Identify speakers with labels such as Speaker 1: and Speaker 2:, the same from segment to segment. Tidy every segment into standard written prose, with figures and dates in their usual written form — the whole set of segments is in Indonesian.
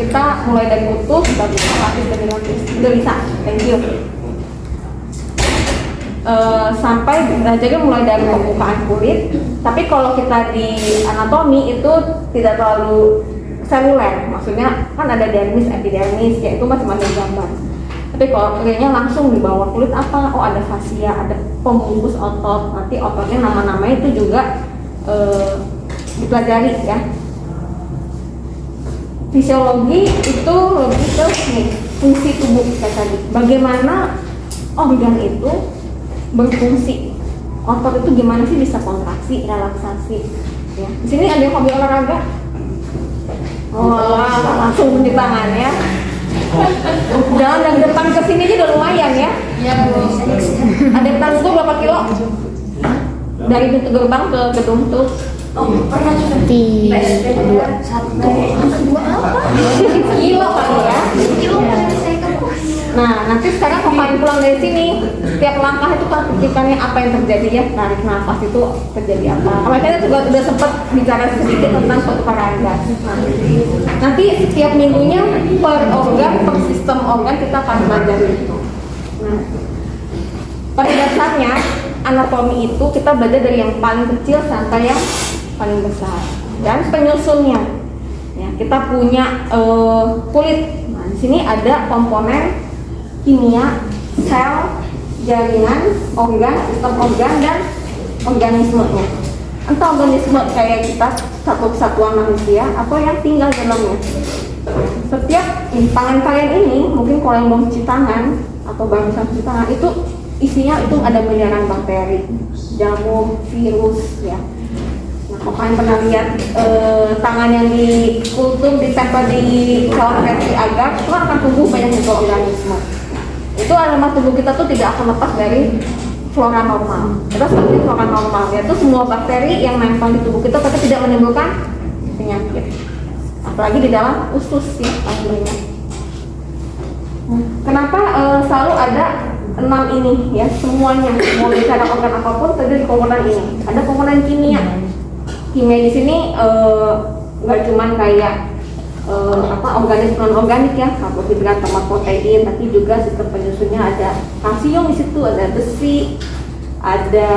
Speaker 1: kita mulai dari utuh, kita bisa lapis demi lapis. Udah bisa, thank you. Sampai derajatnya mulai dari pembukaan kulit. Tapi kalau kita di anatomi itu tidak terlalu seluler, maksudnya kan ada dermis, epidermis, ya itu masing-masing gambar. Tapi kalau kayaknya langsung di bawah kulit apa? Oh ada fascia, ada pembungkus otot. Nanti ototnya nama-namanya itu juga dipelajari ya. Fisiologi itu lebih ke fungsi tubuh kayak tadi. Bagaimana organ itu berfungsi. Otot itu gimana sih bisa kontraksi, relaksasi. Ya. Di sini ada yang hobi olahraga. Wah, langsung tunjuk tangan ya. Jalan dari depan ke sini aja udah lumayan ya.
Speaker 2: Iya, Bu.
Speaker 1: Ada yang tahu gue berapa kilo? Dari pintu gerbang ke gedung tuh.
Speaker 2: Oh, pernah juga. Satu. Dua apa?
Speaker 1: Kilo kali ya.
Speaker 2: Kilo saya ke kos.
Speaker 1: Nah, nanti sekarang kemarin pulang dari sini, tiap langkah itu kan petikannya apa yang terjadi ya, tarik nafas itu terjadi apa. Kemarin kita juga udah sempat bicara sedikit tentang suatu peraga. Nanti setiap minggunya per organ, per sistem organ kita akan belajar itu. Nah, pada dasarnya anatomi itu kita belajar dari yang paling kecil sampai yang paling besar dan penyusunnya. Ya, kita punya kulit. Nah, di sini ada komponen kimia, sel, jaringan, organ, sistem organ, dan organismenya. Entah organisme kayak kita satu kesatuan manusia atau yang tinggal dalamnya. Setiap tangan kalian ini, mungkin kalau yang belum cuci tangan atau barusan cuci tangan, itu isinya itu ada miliaran bakteri, jamur, virus ya. Nah, kalau kalian pernah lihat tangan yang dikultum ditempel di saluran reproduksi agar, itu akan tumbuh banyak mikroorganisme. Itu elemen tubuh kita tuh tidak akan lepas dari flora normal. Kita seperti flora normal, yaitu semua bakteri yang nempel di tubuh kita tapi tidak menimbulkan penyakit. Apalagi di dalam usus ya pastinya. Kenapa selalu ada 6 ini ya, semuanya mau bicara organ apapun terdiri komponen ini. Ada komponen kimia. Kimia di sini nggak cuman kayak organik non organik ya, karbohidrat sama protein, tapi juga sistem penyusunnya ada kalsium di situ, ada besi, ada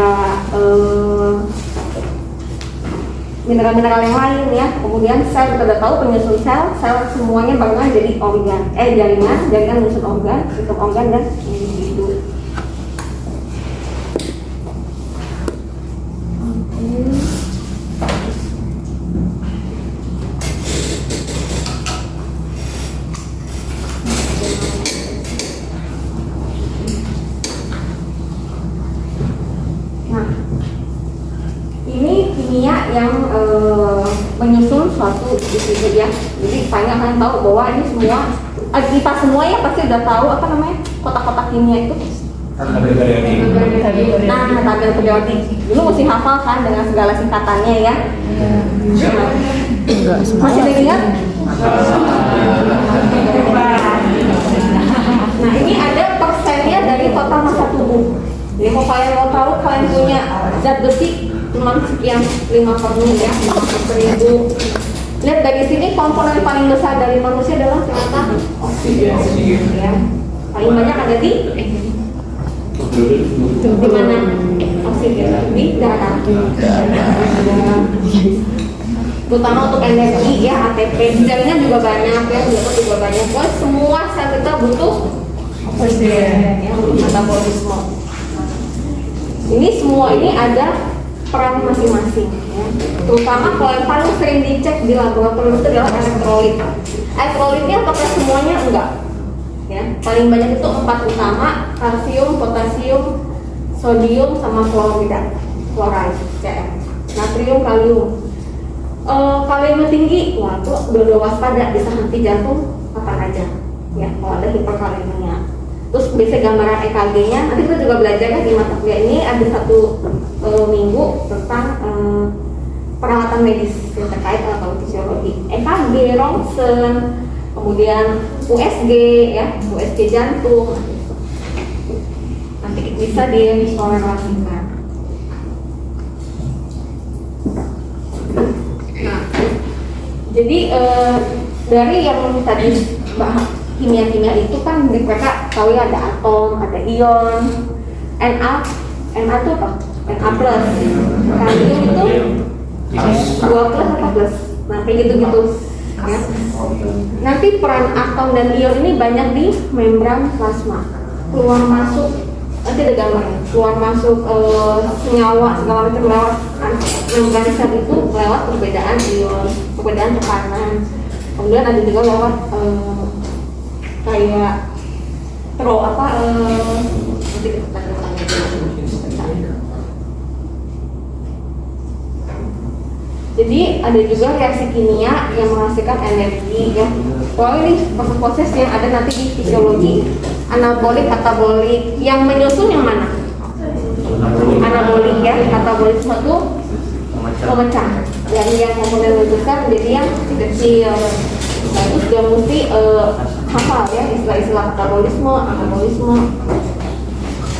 Speaker 1: mineral-mineral yang lain ya. Kemudian sel, kita udah tahu penyusun sel semuanya barengan jadi organ, jaringan menyusun organ, sistem organ dan individu. Yang menyusun suatu individu ya. Jadi banyak kalian tahu bahwa ini semua kita semua ya pasti udah tahu apa namanya kotak-kotak kimia itu.
Speaker 3: Tabel periodik.
Speaker 1: Nah, tabel periodik. Dulu mesti hafal kan dengan segala singkatannya ya. Masih diingat? Nah, ini ada persennya dari total massa tubuh. Jadi kalau kalian mau tahu kalian punya zat besi sekian 5/1000 ya, 5/1000. Lihat dari sini komponen paling besar dari manusia adalah ternyata oksigen. Ya. Paling banyak ada di mana? Oksigen di darah. Terutama untuk energi ya, ATP. Jaringan juga banyak ya, juga banyak. Pokoknya semua sel kita butuh oksigen ya untuk metabolisme. Ini semua ini ada peran masing-masing ya. Terutama kalau yang paling sering dicek di laboratorium itu adalah elektrolit. Elektrolitnya apakah semuanya? Enggak ya. Paling banyak itu 4 utama: kalsium, potasium, sodium, sama fluorida, fluoride, CF. Natrium, kalium. Kalium tinggi, wah itu udah waspada, bisa henti jantung kapan aja ya kalau ada hiperkaliemia. Terus biasanya gambaran EKG-nya, nanti kita juga belajar ya di mata kuliah ini ada 1 minggu tentang perawatan medis yang terkait dengan fisiologi. EKG, ronsen, kemudian USG ya, USG jantung. Nanti bisa dikorelasikan. Nah, jadi dari yang tadi kimia-kimia itu kan mereka tahu ya ada atom, ada ion, Na itu apa? Na plus, kalium itu 2 plus apa plus? Nah kayak gitu-gitu ya. Nanti peran atom dan ion ini banyak di membran plasma, keluar masuk, nanti ada gambarnya, keluar masuk senyawa segala macam lewat membran sel itu lewat perbedaan ion, perbedaan tekanan. Kemudian ada juga lewat kayak nanti kita jadi ada juga reaksi kimia yang menghasilkan energi ya. Kalau ini proses yang ada nanti di fisiologi, anabolik, katabolik. Yang menyusun yang mana? Anabolik ya, katabolisme itu pemecah. Yang komponen lebih besar menjadi yang kecil. Nah itu sudah mesti hafal ya istilah-istilah katabolisme, anabolisme.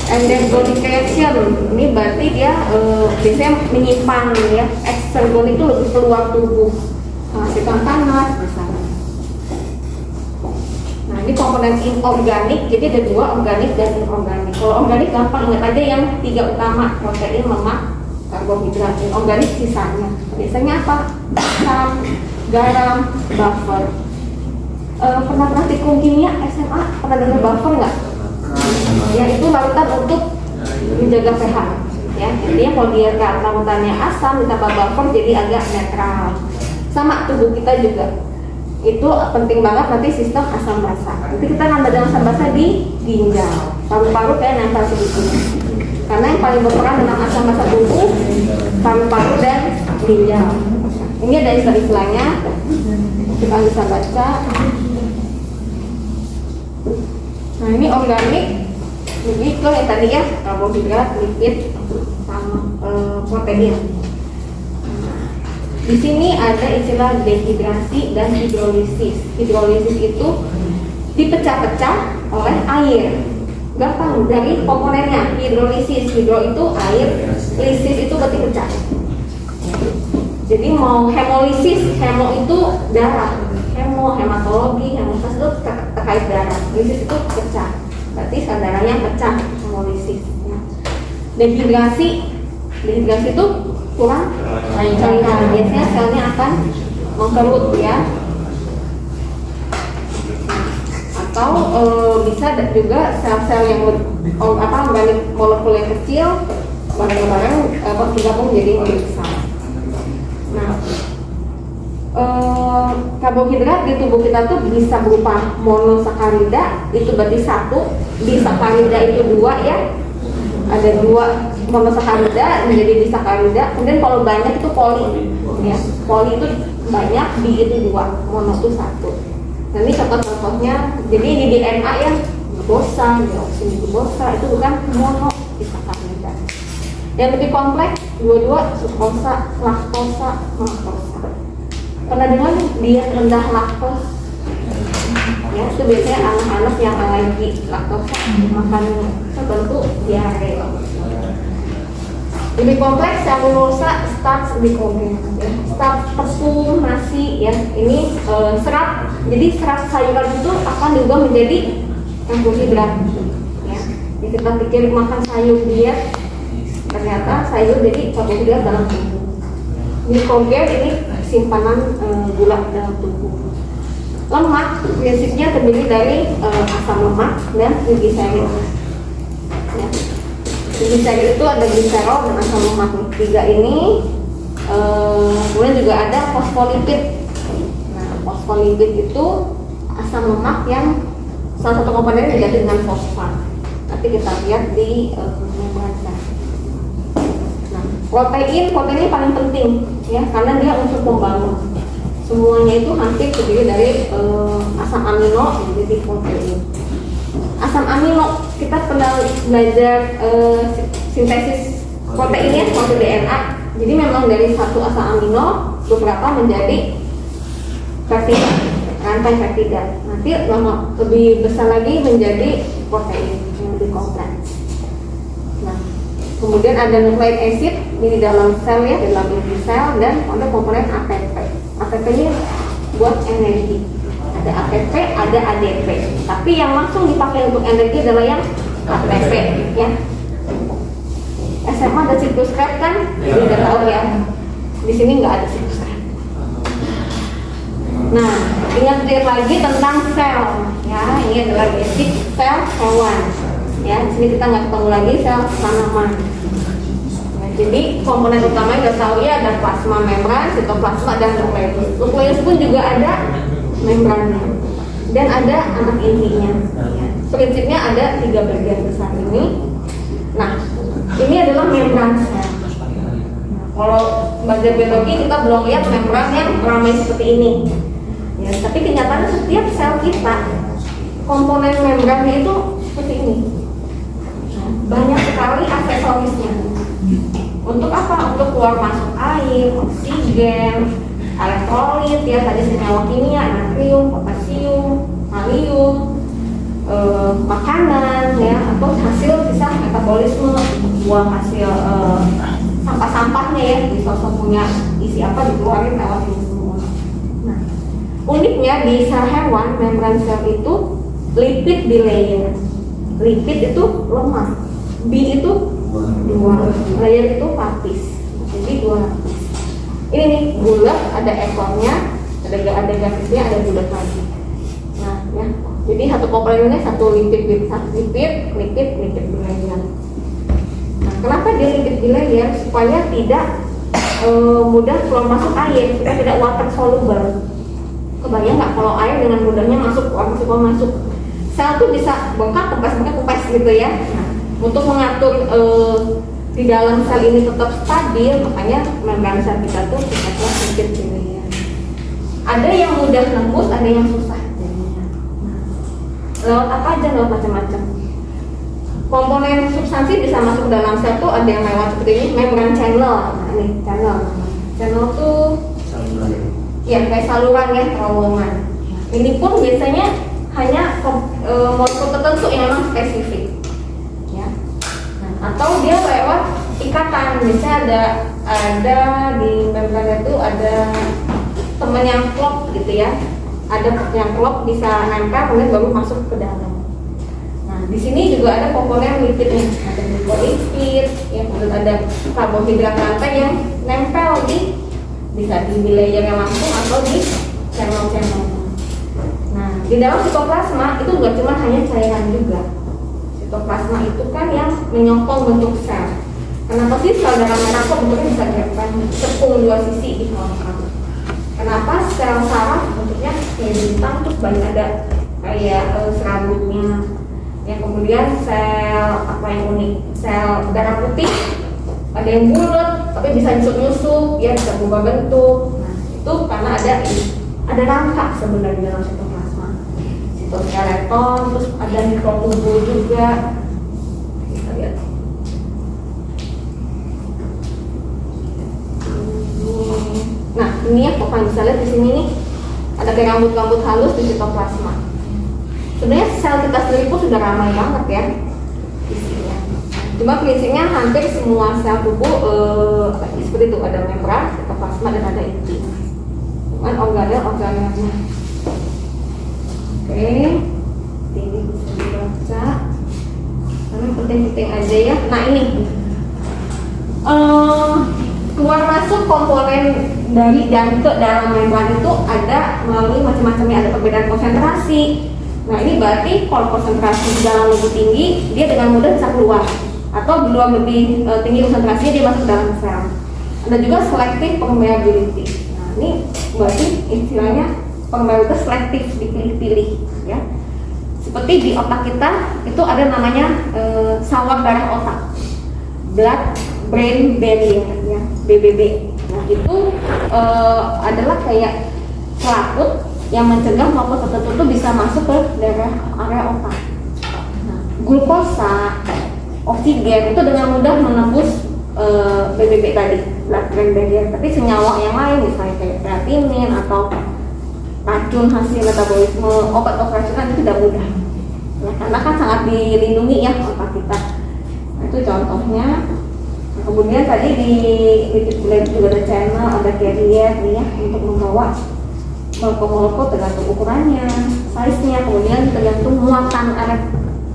Speaker 1: Endergonication ini berarti dia biasanya menyimpan ya. Exergonik itu lebih keluar tubuh, menghasilkan panas misalnya. Nah ini komponen inorganik, jadi ada 2, organik dan inorganik. Kalau organik gampang ingat aja yang 3 utama, protein, lemak, karbohidrat. Inorganik sisanya. Biasanya apa? Asam, garam, buffer. Pernah praktikum kimia SMA pernah dengar buffer nggak? Ya itu larutan untuk menjaga pH ya. Intinya kalau dia larutannya asam ditambah buffer jadi agak netral. Sama tubuh kita juga itu penting banget nanti sistem asam basa. Nanti kita nambah dengan asam basa di ginjal, paru-paru kayak nempel sedikit. Karena yang paling berperan dengan asam basa tubuh paru-paru dan ginjal. Ini ada istilah-istilahnya kita bisa baca. Nah ini organik, jadi itu yang tadi ya karbohidrat, lipid, sama protein. Di sini ada istilah dehidrasi dan hidrolisis. Hidrolisis itu dipecah-pecah oleh air. Gampang dari komponennya. Hidrolisis, hidro itu air, lisis itu berarti pecah. Jadi mau hemolisis, hemo itu darah. Hematologi, hemostasi itu terkait darah. Lisis itu pecah. Berarti sel darahnya pecah, hemolisis. Ya. Dehidrasi itu kurang cairan. Biasanya selnya akan mengkerut ya. Atau bisa juga sel-sel yang organik molekul yang kecil bareng-bareng bergabung menjadi lebih besar. Nah, karbohidrat di tubuh kita tuh bisa berupa monosakarida, itu berarti 1, disakarida itu 2 ya. Ada 2 monosakarida menjadi disakarida. Kemudian kalau banyak itu poli ya. Poli itu banyak, di itu 2, mono itu 1. Nah ini contoh-contohnya. Jadi di DNA ya, glukosa, deoksirribosa itu bukan monosakarida. Yang lebih kompleks, 22 sukrosa, laktosa, maltosa. Pernah dengar diet rendah laktos? Ya, itu biasanya anak-anak yang alergi laktosa makan tertentu diare. Lebih kompleks, selulosa, starch, glikogen. Starch tepung, nasi ya. Ini serat. Jadi serat sayuran itu akan diubah menjadi karbohidrat. Ya. Jadi kita pikir makan sayur diet, ternyata sayur jadi karbohidrat dalam tubuh. Glikogen ini simpanan gula dalam tubuh. Lemak prinsipnya terdiri dari asam lemak dan trigliserid. Ya. Trigliserid itu ada gliserol dan asam lemak. 3 ini kemudian juga ada fosfolipid. Nah, fosfolipid itu asam lemak yang salah satu komponennya diganti dengan fosfat. Nanti kita lihat di membran sel. Protein ini paling penting ya, karena dia unsur pembangun. Semuanya itu hampir terdiri dari asam amino menjadi protein. Asam amino kita pernah belajar sintesis proteinnya waktu DNA. Jadi memang dari satu asam amino beberapa menjadi peptida, rantai peptida. Nanti lebih besar lagi menjadi protein yang lebih kompleks. Nah, kemudian ada nucleic acid di dalam sel ya, di dalam inti sel, dan ada komponen ATP. ATP ini buat energi. ada ATP, ada ADP. Tapi yang langsung dipakai untuk energi adalah yang ATP, ya. SMA ada siklus Krebs kan? Jadi udah tahu ya. Di sini nggak ada siklus Krebs. Nah, ingat lagi tentang sel, ya. Ini adalah basic sel hewan. Ya, di sini kita nggak ketemu lagi sel tanaman. Jadi komponen utamanya udah tahu ya, ada plasma membran, sitoplasma, dan nukleus. Nukleus pun juga ada membrannya dan ada anak intinya. Prinsipnya ada 3 bagian besar ini. Nah, ini adalah membran sel. Nah, kalau belajar biologi kita belum lihat membran yang ramai seperti ini. Ya, tapi kenyataannya setiap sel kita komponen membrannya itu seperti ini. Nah, banyak sekali aksesorisnya. Untuk apa? Untuk keluar masuk air, oksigen, elektrolit, ya tadi senyawa kimia, natrium, potasium, kalium, makanan, ya, atau hasil sisa metabolisme, buang hasil sampah-sampahnya ya, di sosok punya isi apa dikeluarin lewat ini semua. Nah, uniknya di sel hewan, membran sel itu lipid bilayer. Lipid itu lemah, bi itu 2, layer itu lapis, jadi 2 lapis. Ini nih bulat, ada ekornya, ada garisnya, ada bulat lagi. Nah, ya, jadi satu komponen ini satu lipid bilayer. Nah, kenapa dia lipid bilayer? Supaya tidak mudah keluar masuk air, supaya tidak water soluble. Kebayang nggak kalau air dengan mudahnya masuk sel tuh bisa bengkak, kempes gitu ya. Nah, untuk mengatur di dalam sel ini tetap stabil, makanya membran sel kita tuh sifatnya lipid bilayer. Ada yang mudah nembus, ada yang susah jadinya. Lewat apa aja? Lewat macam-macam. Komponen substansi bisa masuk dalam sel tuh ada yang lewat seperti ini, membran channel. Nah, ini channel tuh ya kayak saluran ya, terowongan. Ini pun biasanya hanya molekul tertentu yang memang spesifik. Atau dia lewat ikatan, misalnya ada di membran itu ada teman yang klop gitu ya, ada yang klop bisa nempel kemudian baru masuk ke dalam. Nah, di sini juga ada komponen lipidnya, ada glikolipid, ya, kemudian ada karbohidrat rantai yang nempel bisa di bilayer yang langsung atau di channel-channel. Nah, di dalam sitoplasma itu nggak cuma hanya cairan juga. Sitoplasma itu kan yang menyokong bentuk sel. Kenapa sih sel darah merah kok bentuknya bisa tepung 2 sisi di lengkap? Kenapa sel saraf bentuknya kayak bintang terus banyak ada kayak serabutnya? Ya, kemudian sel apa yang unik? Sel darah putih ada yang bulat tapi bisa nyusuk-nyusuk, ya bisa berubah bentuk. Nah, itu karena ada rangka sebenarnya dalam sitoplasma. Skeleton, terus ada mikrotubul juga. Kita lihat. Nah, ini ya kalian bisa lihat di sini nih ada kayak rambut-rambut halus di sitoplasma. Sebenarnya sel kita sendiri pun sudah ramai banget ya isinya. Cuma prinsipnya hampir semua sel tubuh seperti itu, ada membran, sitoplasma, dan ada inti. Cuman organelnya. Oke, ini bisa dibaca. Karena penting-penting aja ya. Nah, ini keluar masuk komponen dari dan ke dalam membran itu ada melalui macam-macamnya, ada perbedaan konsentrasi. Nah, ini berarti kalau konsentrasi di dalam lebih tinggi, dia dengan mudah bisa keluar. Atau di luar lebih tinggi konsentrasinya, dia masuk ke dalam sel. Ada juga selective permeability. Nah, ini berarti istilahnya permeabilitas selektif, dipilih-pilih ya. Seperti di otak kita itu ada namanya sawar darah otak, blood brain barrier ya, BBB. Nah, itu adalah kayak selaput yang mencegah molekul tertentu itu bisa masuk ke area otak. Nah, glukosa, oksigen itu dengan mudah menembus BBB tadi, blood brain barrier. Tapi senyawa yang lain misalnya kayak kreatinin atau racun hasil metabolisme obat-obat racunan itu tidak mudah ya, karena kan sangat dilindungi ya otak kita. Nah, itu contohnya. Nah, kemudian tadi di lipid bilayer juga ada channel, ada carrier nih ya untuk membawa Kalau ke molekul tergantung ukurannya, size-nya, kemudian tergantung muatan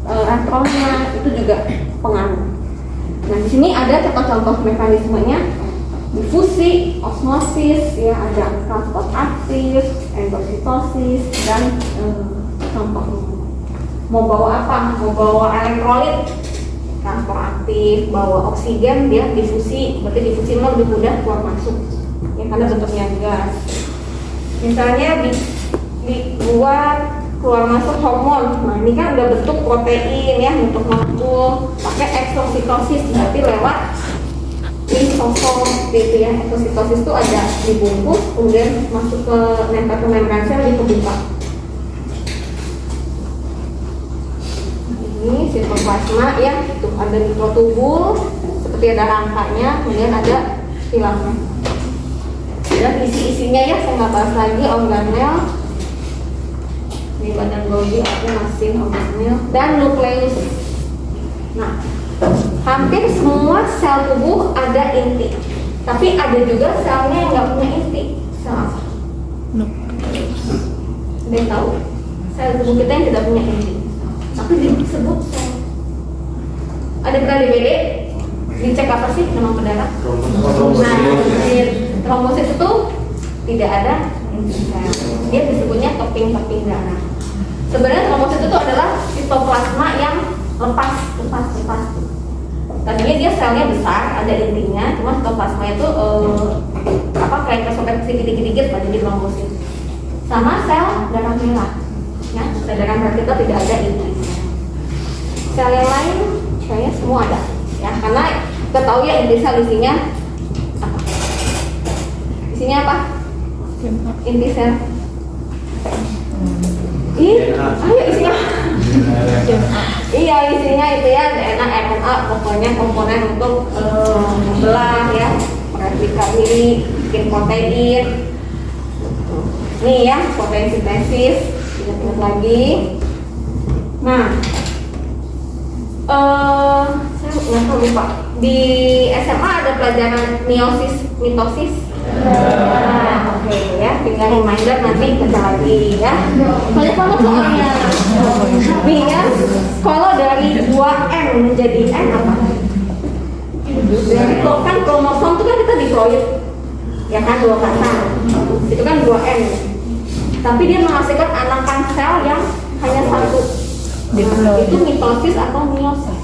Speaker 1: elektronnya, itu juga pengaruh. Nah, di sini ada contoh-contoh mekanismenya: difusi, osmosis, ya, ada transport aktif, endositosis, dan contohnya. Mau bawa apa? Mau bawa elektrolit, transport aktif, bawa oksigen, dia difusi, berarti difusi lebih mudah keluar masuk, ya, karena bentuknya gas. Misalnya dibuat keluar masuk hormon, nah ini kan udah bentuk protein, ya, bentuk molekul, pakai eksositosis, berarti lewat lisosom, gitu ya. Eksositosis itu ada dibungkus, kemudian masuk ke nempel ke membran sel, kebuka. Ini sitoplasma, ya, itu ada mikrotubul, seperti ada rangkanya, kemudian ada filamen. Dan isi-isinya, ya, saya nggak bahas lagi, organel. Di badan Golgi aku masih organel dan nukleus. Nah, hampir semua sel tubuh ada inti, tapi ada juga selnya yang nggak punya inti. Sel apa? Ada yang tahu? Sel tubuh kita yang tidak punya inti, tapi disebut sel. Ada pernah DBD? Dicek apa sih demam berdarah? Nah, trombosit itu tidak ada inti sel. Dia disebutnya keping-keping darah. Sebenarnya trombosit itu adalah sitoplasma yang lepas. Tadinya dia selnya besar, ada intinya, cuma sitoplasma itu kayak kesobek sedikit-sedikit pada di trombosit. Sama sel darah merah, ya, sel darah merah kita tidak ada inti. Sel yang lain, kayaknya semua ada, ya, karena kita tahu ya inti sel isinya apa? Isinya apa? Inti sel. Ayo isinya. Iya, isinya itu ya DNA, RNA, pokoknya komponen untuk membelah, ya, mereplika diri, bikin protein. Nih, ya, protein sintesis. Ingat lagi. Nah, saya nggak tahu, lupa. Di SMA ada pelajaran meiosis, mitosis. Nah, oke, ya, tinggal reminder nanti baca lagi, ya. Banyak banget soalnya. Nih, ya, kalau dari 2M menjadi N apa? Dari kan kromosom itu kan kita diploid, ya kan, 2 pasang. Itu kan 2M. Tapi dia menghasilkan anakan sel yang hanya 1. Nah, itu mitosis atau meiosis.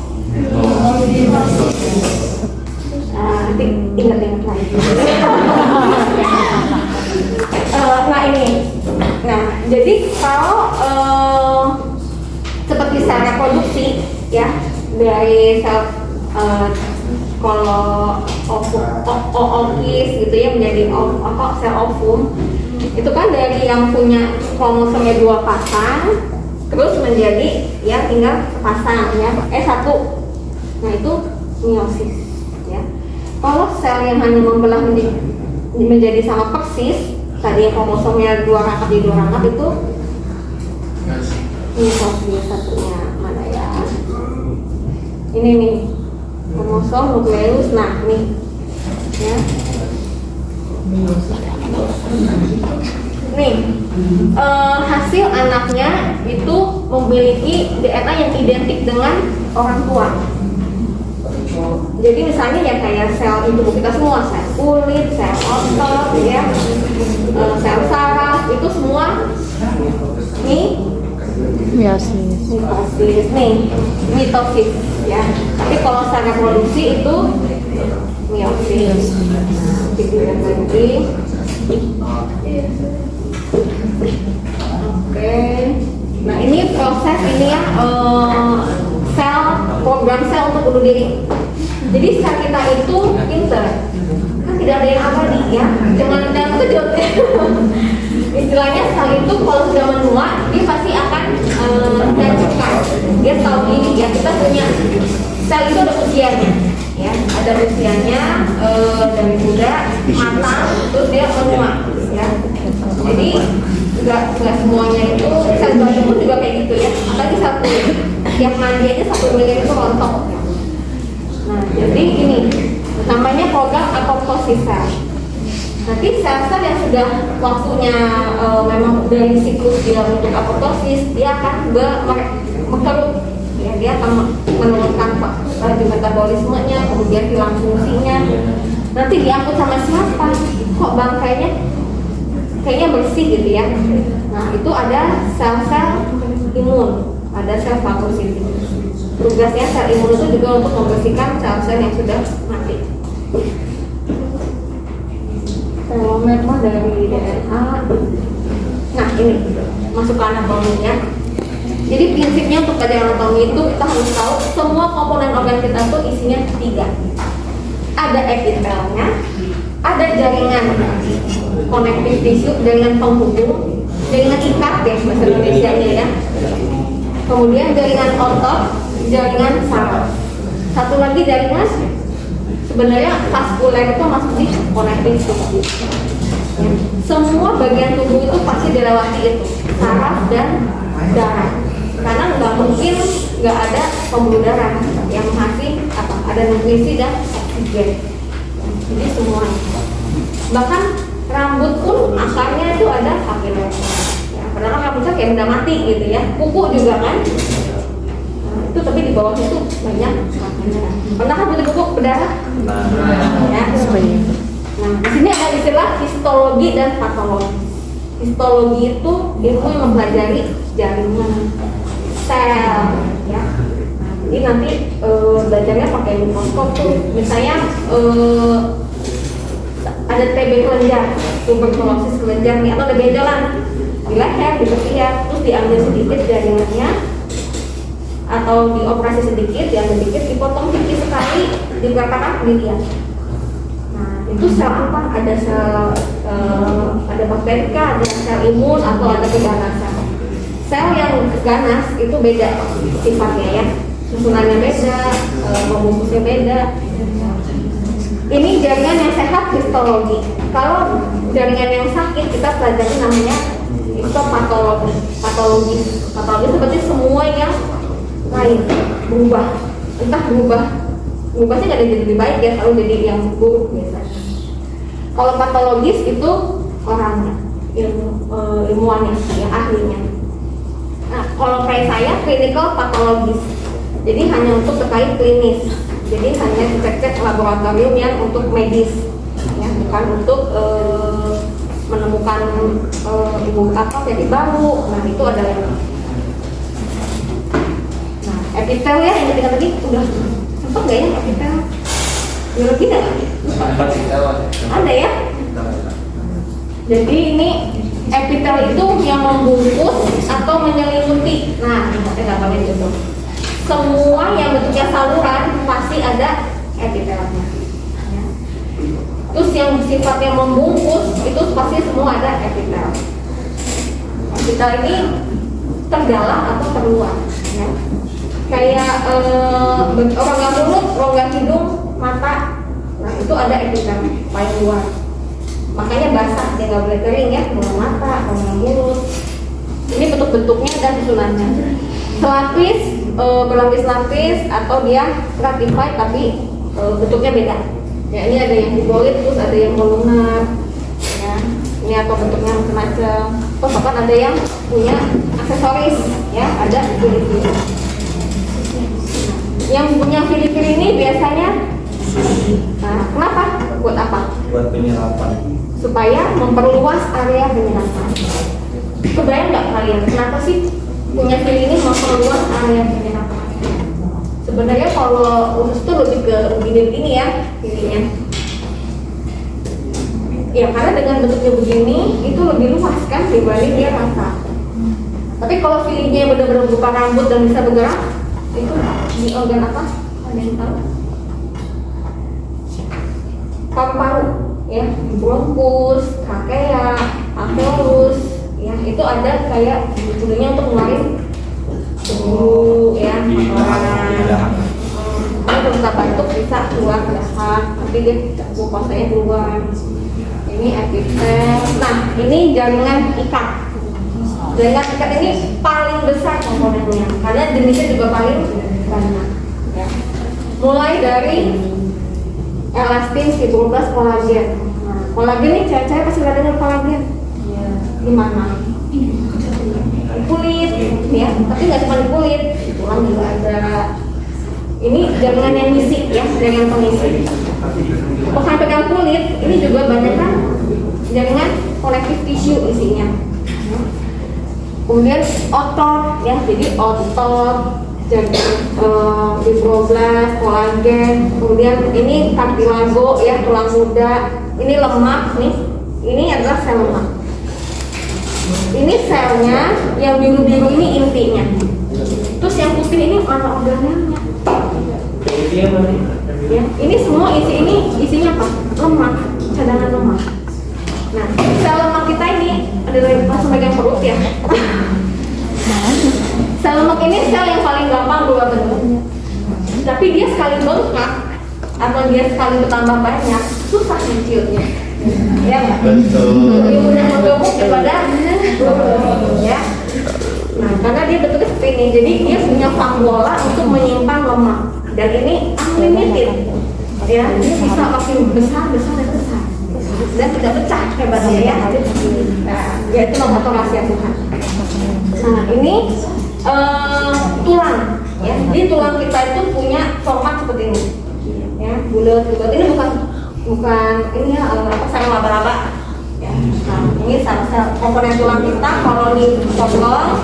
Speaker 1: Nanti ingat-ingat lagi. Nah, ini. Nah, jadi kalau seperti sel reproduksi, ya, dari sel kalau ookis gitu, ya, menjadi sel ovum, itu kan dari yang punya kromosomnya 2 pasang terus menjadi, ya, tinggal sepasang, ya, 1. Nah, itu meiosis, ya. Kalau sel yang hanya membelah menjadi sama persis, tadi yang kromosomnya 2 rangkap di 2 rangkap, itu mitosis. Satunya mana, ya? Ini nih, kromosom, nukleus. Nah, nih, ya. Nih, hasil anaknya itu memiliki DNA yang identik dengan orang tua. Jadi misalnya, ya, kayak sel di tubuh kita semua, sel kulit, sel otot, ya, sel saraf, itu semua nih mitosis, mitosis, ya. Tapi kalau sel reproduksi itu meiosis. Dilihat lagi. Oke. Nah, ini proses ini, ya, sel, program sel untuk bunuh diri. Jadi sel kita itu pinter, kan tidak ada yang abadi, ya, cuman dalam kejut. Istilahnya sel itu kalau sudah menua, dia pasti akan melanjutkan. Dia tahu ini, ya, kita punya sel itu ada usianya, ya, ada usianya dari muda, matang, terus dia menua, ya. Jadi nggak semuanya itu, sel bayi pun juga kayak gitu, ya. Apalagi satu yang mandi aja 1 miliar itu rontok. Nah, jadi ini namanya program apoptosis sel. Nanti sel-sel yang sudah waktunya memang dari siklus dia untuk apoptosis, dia akan berkerut, ya, dia akan menurunkan laju metabolismenya, kemudian hilang fungsinya. Nanti diangkut sama siapa? Kok bangkainya kayaknya bersih gitu ya. Nah, itu ada sel-sel imun, ada sel fagositit. Tugasnya sel imun itu juga untuk membersihkan sel-sel yang sudah mati. Telomer dari DNA. Nah, ini masuk ke anatominya. Jadi prinsipnya untuk pada anatomi itu kita harus tahu semua komponen organ kita tuh isinya 3. Ada epitelnya, ada jaringan connective tissue, jaringan penghubung, jaringan ikat ya bahasa Indonesianya ya. Kemudian jaringan otot, jaringan saraf. Satu lagi jaringan sebenarnya vaskuler itu masuk di connective tissue. Ya. Semua bagian tubuh itu pasti dilewati itu saraf dan darah. Karena nggak mungkin nggak ada pembuluh darah yang masih ada nutrisi dan oksigen. Jadi semua. Bahkan rambut pun akarnya itu ada kapiler. Ya, padahal rambutnya kayak udah mati gitu ya. Kuku juga kan. Nah, itu tapi di bawah itu banyak kapiler. Pernah kan kuku berdarah? Ya. Nah, di sini ada istilah histologi dan patologi. Histologi itu ilmu yang mempelajari jaringan sel, ya. Jadi nanti belajarnya pakai mikroskop tuh. Misalnya ada TB kelenjar, tuberkulosis kelenjar nih, atau ada benjolan di leher, di ketiak, terus diambil sedikit jaringannya, atau dioperasi sedikit, diambil sedikit, dipotong tipis sekali, dikatakan dilihat. Nah, itu sel apa? Ada sel, ada bakteri kah, ada sel imun, atau ada keganasan. Sel yang ganas itu beda sifatnya ya, susunannya beda, membungkusnya beda. Ini jaringan yang sehat histologi. Kalau jaringan yang sakit kita pelajari namanya histopatologi. Patologi seperti semua yang lain berubah, entah berubahnya nggak ada jadi lebih baik ya, selalu jadi yang buruk biasanya. Kalau patologis itu orangnya, ilmuwannya, ya ahlinya. Nah, kalau kayak saya clinical pathologist, jadi hanya untuk terkait klinis, jadi hanya cek-cek laboratorium yang untuk medis, ya, bukan untuk menemukan ibu apa jadi baru. Nah, itu adalah nah epitel ya yang ketika tadi udah sempat nggak ya epitel biologi nggak? Ada ya. Jadi ini epitel itu yang membungkus atau menyelimuti. Nah, saya nggak tahu itu. Semua yang bentuknya saluran pasti ada epitelnya. Ya. Terus yang sifatnya membungkus itu pasti semua ada epitel. Epitel ini terdalam atau terluar. Ya. Kayak rongga mulut, rongga hidung, mata. Nah, itu ada epitel paling luar. Makanya basah, dia nggak boleh kering ya, rongga mata, rongga mulut. Ini bentuk-bentuknya dan susunannya. Selapis, berlapis-lapis, atau dia stratified tapi bentuknya beda. Ya, ini ada yang hiboid, terus ada yang kolumnar. Ya, ini atau bentuknya macam-macam. Terus bahkan ada yang punya aksesoris, ya, ada fili-fili. Yang punya fili-fili ini biasanya, nah, kenapa? Buat apa?
Speaker 3: Buat penyerapan.
Speaker 1: Supaya memperluas area penyerapan. Kebayang nggak kalian kenapa sih punya fili ini memperluas area penyerapan? Sebenarnya kalau usus tuh lebih ke begini-begini ya filinya. Ya karena dengan bentuknya begini itu lebih luas kan dibanding dia rata. Tapi kalau filinya benar-benar berupa rambut dan bisa bergerak, itu di organ apa? Ada yang tahu? Paru-paru, ya, bronkus, trakea, alveolus, ya, itu ada kayak ujungnya untuk ngeluarin bulu, ya, kotoran. Kalau kita batuk bisa keluar dahak, tapi dia glukosa keluar. Ini epitel. Nah, ini jaringan ikat. Jaringan ikat ini paling besar komponennya, karena jenisnya juga paling banyak. Ya. Mulai dari elastin, fibroblast, kolagen. Nah, Kolagen nih, cewek-cewek pasti udah dengar kolagen. Di mana? Di kulit, ya. Tapi nggak cuma di kulit, di tulang juga ada. Ini jaringan yang ngisi, ya, jaringan pengisi. Bukan pegang kulit, ini juga banyak kan jaringan connective tissue isinya. Kemudian otot, ya, jadi otot, jadi fibroblast, kolagen. Kemudian ini cartilago, ya, tulang muda. Ini lemak, nih. Ini adalah sel lemak. Ini selnya, yang biru-biru ini intinya. Terus yang putih ini organelnya. Ya, ini semua isinya apa? Lemak, cadangan lemak. Nah, sel lemak kita ini adalah langsung pegang perut ya. Sel lemak ini sel yang paling gampang berubah bentuk. Tapi dia sekali bengkak atau dia sekali bertambah banyak, susah menciutnya. Ya nggak? Lebih mudah menggemuk daripada ya. Nah, karena dia bentuknya seperti ini, jadi dia punya fangbola untuk menyimpan lemak. Dan ini unlimited, ya, dia bisa makin besar dan besar dan tidak pecah hebatnya ya. Nah, itu nomor satu rahasia Tuhan. Nah, ini tulang, ya. Jadi tulang kita itu punya format seperti ini, ya, bulat-bulat. Ini bukan ini ya sel laba-laba. Ya. Nah, ini sel komponen tulang kita kalau di potong,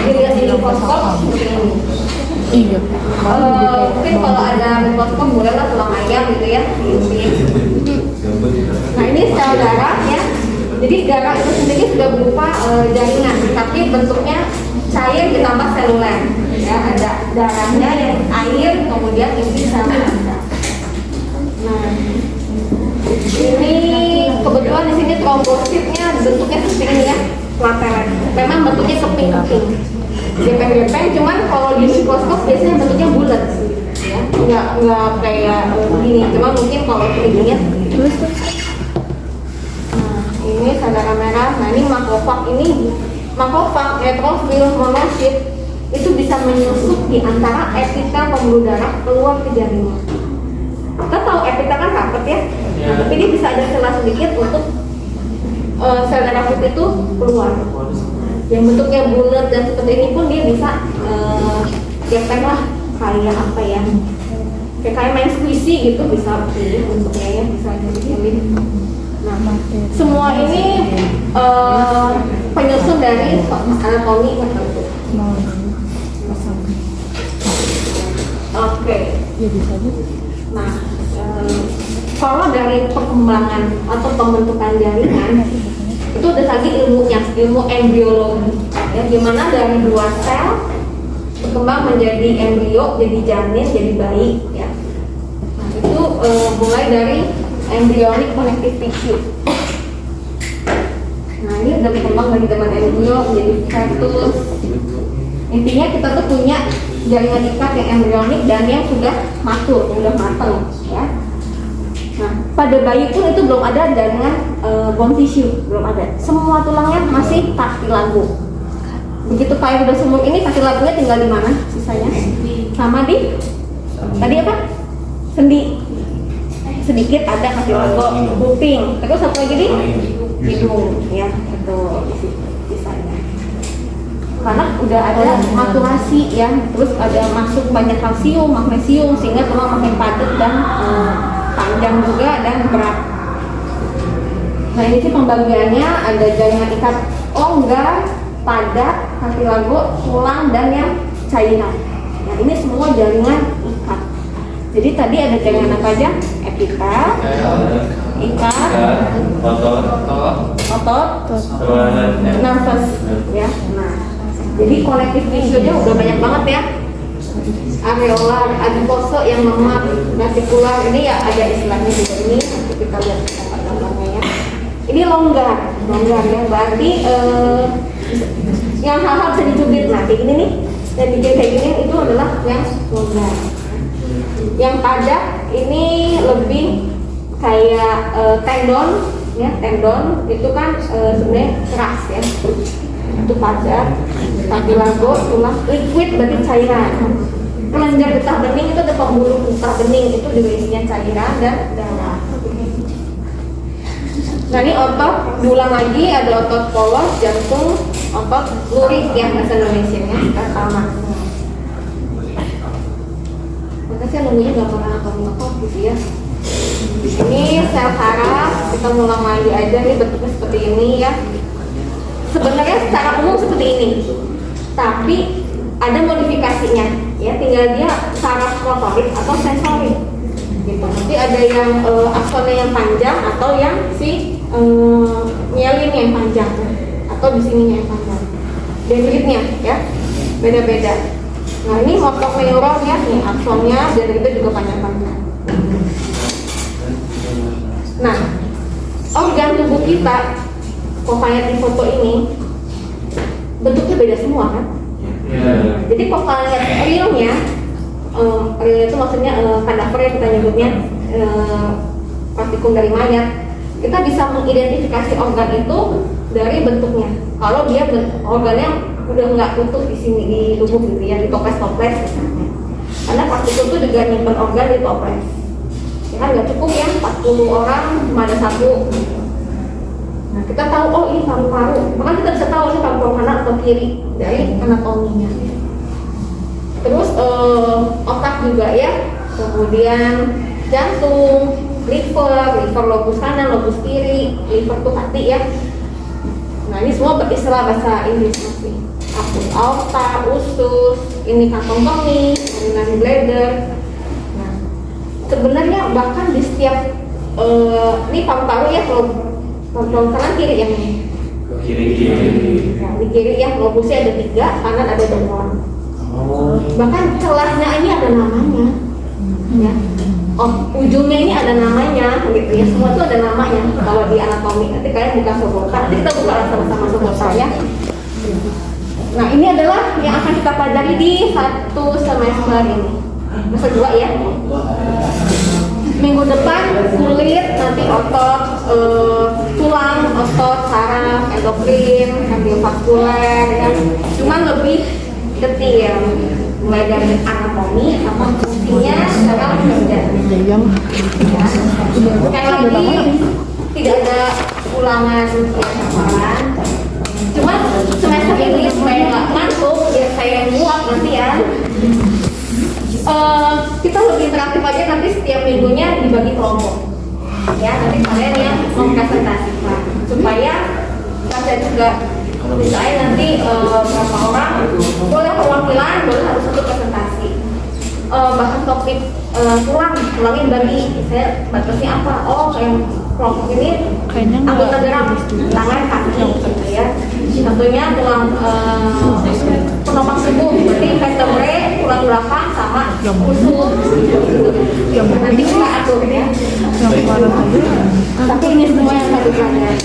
Speaker 1: dilihat di mikroskop seperti ini.
Speaker 2: Iya.
Speaker 1: Mungkin kalau ada mikroskop bolehlah tulang ayam gitu ya. Nah, ini sel darah ya. Jadi darah itu sendiri sudah berupa jaringan, tapi bentuknya cair ditambah seluler. Ya, ada darahnya yang air, kemudian isi sel darah. Nah, ini kebetulan di sini trombositnya bentuknya seperti ini ya, platelet. Memang bentuknya keping-keping, gepeng-gepeng. Cuman kalau di mikroskop biasanya bentuknya bulat, ya, nggak kayak begini. Cuma mungkin kalau ininya terus. Nah, ini sel darah merah. Nah, ini makrofag. Ini makrofag neutrofil monosit itu bisa menyusup di antara epitel pembuluh darah keluar ke jaringan. Kita tahu epitel kan rapat ya, nah, tapi dia bisa ada celah sedikit untuk sel darah putih itu keluar. Yang bentuknya bulat dan seperti ini pun dia bisa gepeng lah, kayak apa ya, kayak main squishy gitu, bisa begini bentuknya ya, bisa jadi. Nah, semua ini penyusun dari anatomi tertentu. Oke. Nah, kalau dari perkembangan atau pembentukan jaringan itu ada lagi ilmunya, ilmu embriologi. Ya, gimana dari dua sel berkembang menjadi embrio, jadi janin, jadi bayi. Ya. Nah, itu mulai dari embryonic connective tissue. Nah, ini udah berkembang dari zaman embrio menjadi fetus. Intinya kita tuh punya jaringan ikat yang embrionik dan yang sudah matur, yang sudah matang, ya. Nah, pada bayi pun itu belum ada jaringan bone tissue, belum ada. Semua tulangnya masih cartilago. Begitu kayak udah sembuh ini, cartilagonya tinggal di mana? Sisanya sama di tadi apa? Sendi. Sedikit ada cartilago, kuping. Terus satu lagi di hidung, ya, itu sisanya. Karena udah ada maturasi ya, terus ada masuk banyak kalsium, magnesium sehingga tulang makin padat dan panjang juga dan berat. Nah, ini sih pembagiannya, ada jaringan ikat longgar, padat, cartilago, tulang dan yang cairan. Nah, ini semua jaringan ikat. Jadi tadi ada jaringan apa aja? Epitel, ikat, otot, nafas, ya. Nah, jadi connective tissue-nya udah banyak banget ya. Areolar, adipose yang lemak, vasikular, ini ya ada istilahnya juga ini. Nanti kita lihat gambarnya ya. Ini longgar ya. Berarti yang hal-hal bisa dicubit. Nah, kayak gini nih, yang bikin kayak gini itu adalah yang longgar. Yang padat ini lebih kayak tendon, ya. Tendon itu kan sebenarnya keras ya. Itu padat. Cartilago, tulang, liquid berarti cairan. Kelenjar getah bening itu ada pembuluh getah bening, itu juga isinya cairan dan darah. Nah ini otot, diulang lagi, ada otot polos, jantung, otot lurik ya bahasa Indonesia-nya, sama. Makanya saya nunggunya gak pernah ngakak gitu ya. Ini sel saraf, kita ngulang lagi aja nih bentuknya seperti ini ya. Sebenarnya secara umum seperti ini, tapi ada modifikasinya ya, tinggal dia saraf motorik atau sensorik gitu. Nanti ada yang aksonnya yang panjang atau yang si mielinnya yang panjang atau di sininya yang panjang. Dendritnya ya beda-beda. Nah ini motor neuron ya, nih aksonnya dendritnya juga panjang-panjang. Nah organ tubuh kita, kalau kayak di foto ini bentuknya beda semua kan? Jadi kalau kalian lihat realnya, real itu maksudnya kadaver yang kita nyebutnya partikum dari mayat, kita bisa mengidentifikasi organ itu dari bentuknya. Kalau dia organnya udah nggak utuh di sini di tubuh gitu ya, di toples misalnya. Karena partikel itu juga nyimpen organ di toples. Ya kan nggak cukup ya 40 orang cuma ada satu. Nah kita tahu oh ini paru-paru, maka kita bisa tahu ini paru-paru kanan atau kiri dari anatominya. Terus otak juga ya, kemudian jantung, liver lobus kanan, lobus kiri, liver tuh hati ya. Nah ini semua beristilah bahasa Inggris masih. Apus aorta, usus, ini kantong kemih, urinary bladder. Nah sebenarnya bahkan di setiap ini paru-paru ya, kalau paru-paru kanan kiri yang ini.
Speaker 3: Kiri.
Speaker 1: Nah, di kiri ya lobusnya ada 3, kanan ada 2. Bahkan celahnya ini ada namanya. Ya. Oh, ujungnya ini ada namanya, gitu ya. Semua itu ada namanya. Kalau di anatomi nanti kalian buka Sobota, nanti kita buka sama-sama Sobota ya. Nah, ini adalah yang akan kita pelajari di 1 semester ini. Semester 2 ya. Minggu depan kulit, nanti otot, tulang, otot, saraf, endokrin, kardiovaskuler ya. Cuman lebih detail, mulai dari anatomi sama fungsinya dalam kerja. Sekali lagi tidak ada ulangan hafalan. Cuman semester ini supaya nggak ngantuk, ya saya muak nanti ya. Kita lebih interaktif aja, nanti setiap minggunya dibagi kelompok. Ya nanti kalian yang mempresentasikan supaya saya juga. Misalnya nanti berapa orang boleh perwakilan, boleh harus satu presentasi. Bahkan topik tulangin bagi saya batasnya apa? Oh yang kelompok ini anggota gerak tangan kaki gitu ya. Satunya tulang penopang tubuh, berarti vertebrae, tulang belakang sama usus. Nanti kita atur ya. Tapi ini semua yang tadi pelajari.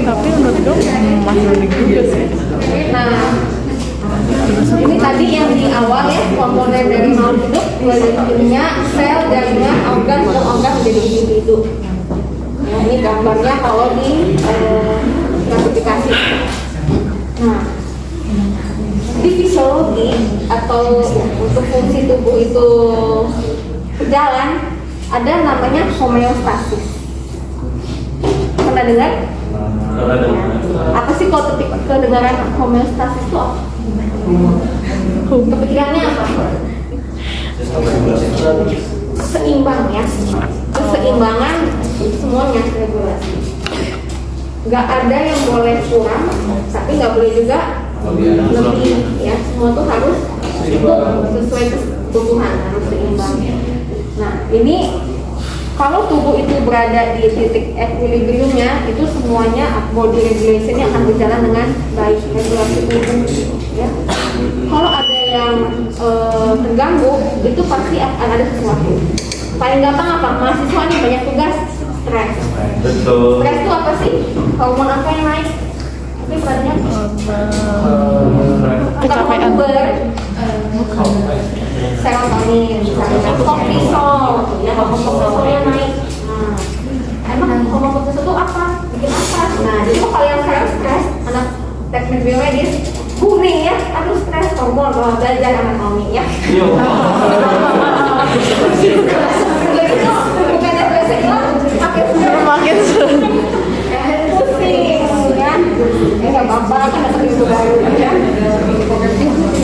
Speaker 4: Tapi menurut dong masih unik juga sih.
Speaker 1: Nah, ini tadi yang di awal ya, komponen dari makhluk hidup, mulai dari ininya, sel, jaringan, organ menjadi individu. Nah, ini gambarnya kalau di klasifikasi. Nah, di fisiologi atau untuk fungsi tubuh itu berjalan, ada namanya homeostasis. Pernah dengar? Apa sih kalau kedengaran homeostasis itu apa? Kepikirannya apa? Seimbang ya, keseimbangan semuanya regulasi. Nggak ada yang boleh kurang, tapi nggak boleh juga lebih ya. Semua tuh harus sesuai kebutuhan, harus seimbang. Nah ini kalau tubuh itu berada di titik equilibriumnya, itu semuanya body regulationnya akan berjalan dengan baik, regulasi tubuh ya. Kalau ada yang terganggu, itu pasti akan ada sesuatu. Paling gampang apa? Mahasiswa nih banyak tugas, stres.
Speaker 3: Betul.
Speaker 1: Stres itu apa sih? Hormon apa yang naik? Tapi perannya
Speaker 4: Kecapean.
Speaker 1: Serotonin, misalnya kortisol, ya kortisolnya naik. Nah, emang hormon kortisol itu apa? Bikin apa? Nah, jadi kalau kalian sekarang stres, anak teknik biomedis, kuning ya, aduh stres hormon, kalau belajar anatomi ya. Bukan depresi, makin stres. nggak apa-apa kan dapat ilmu baru ya.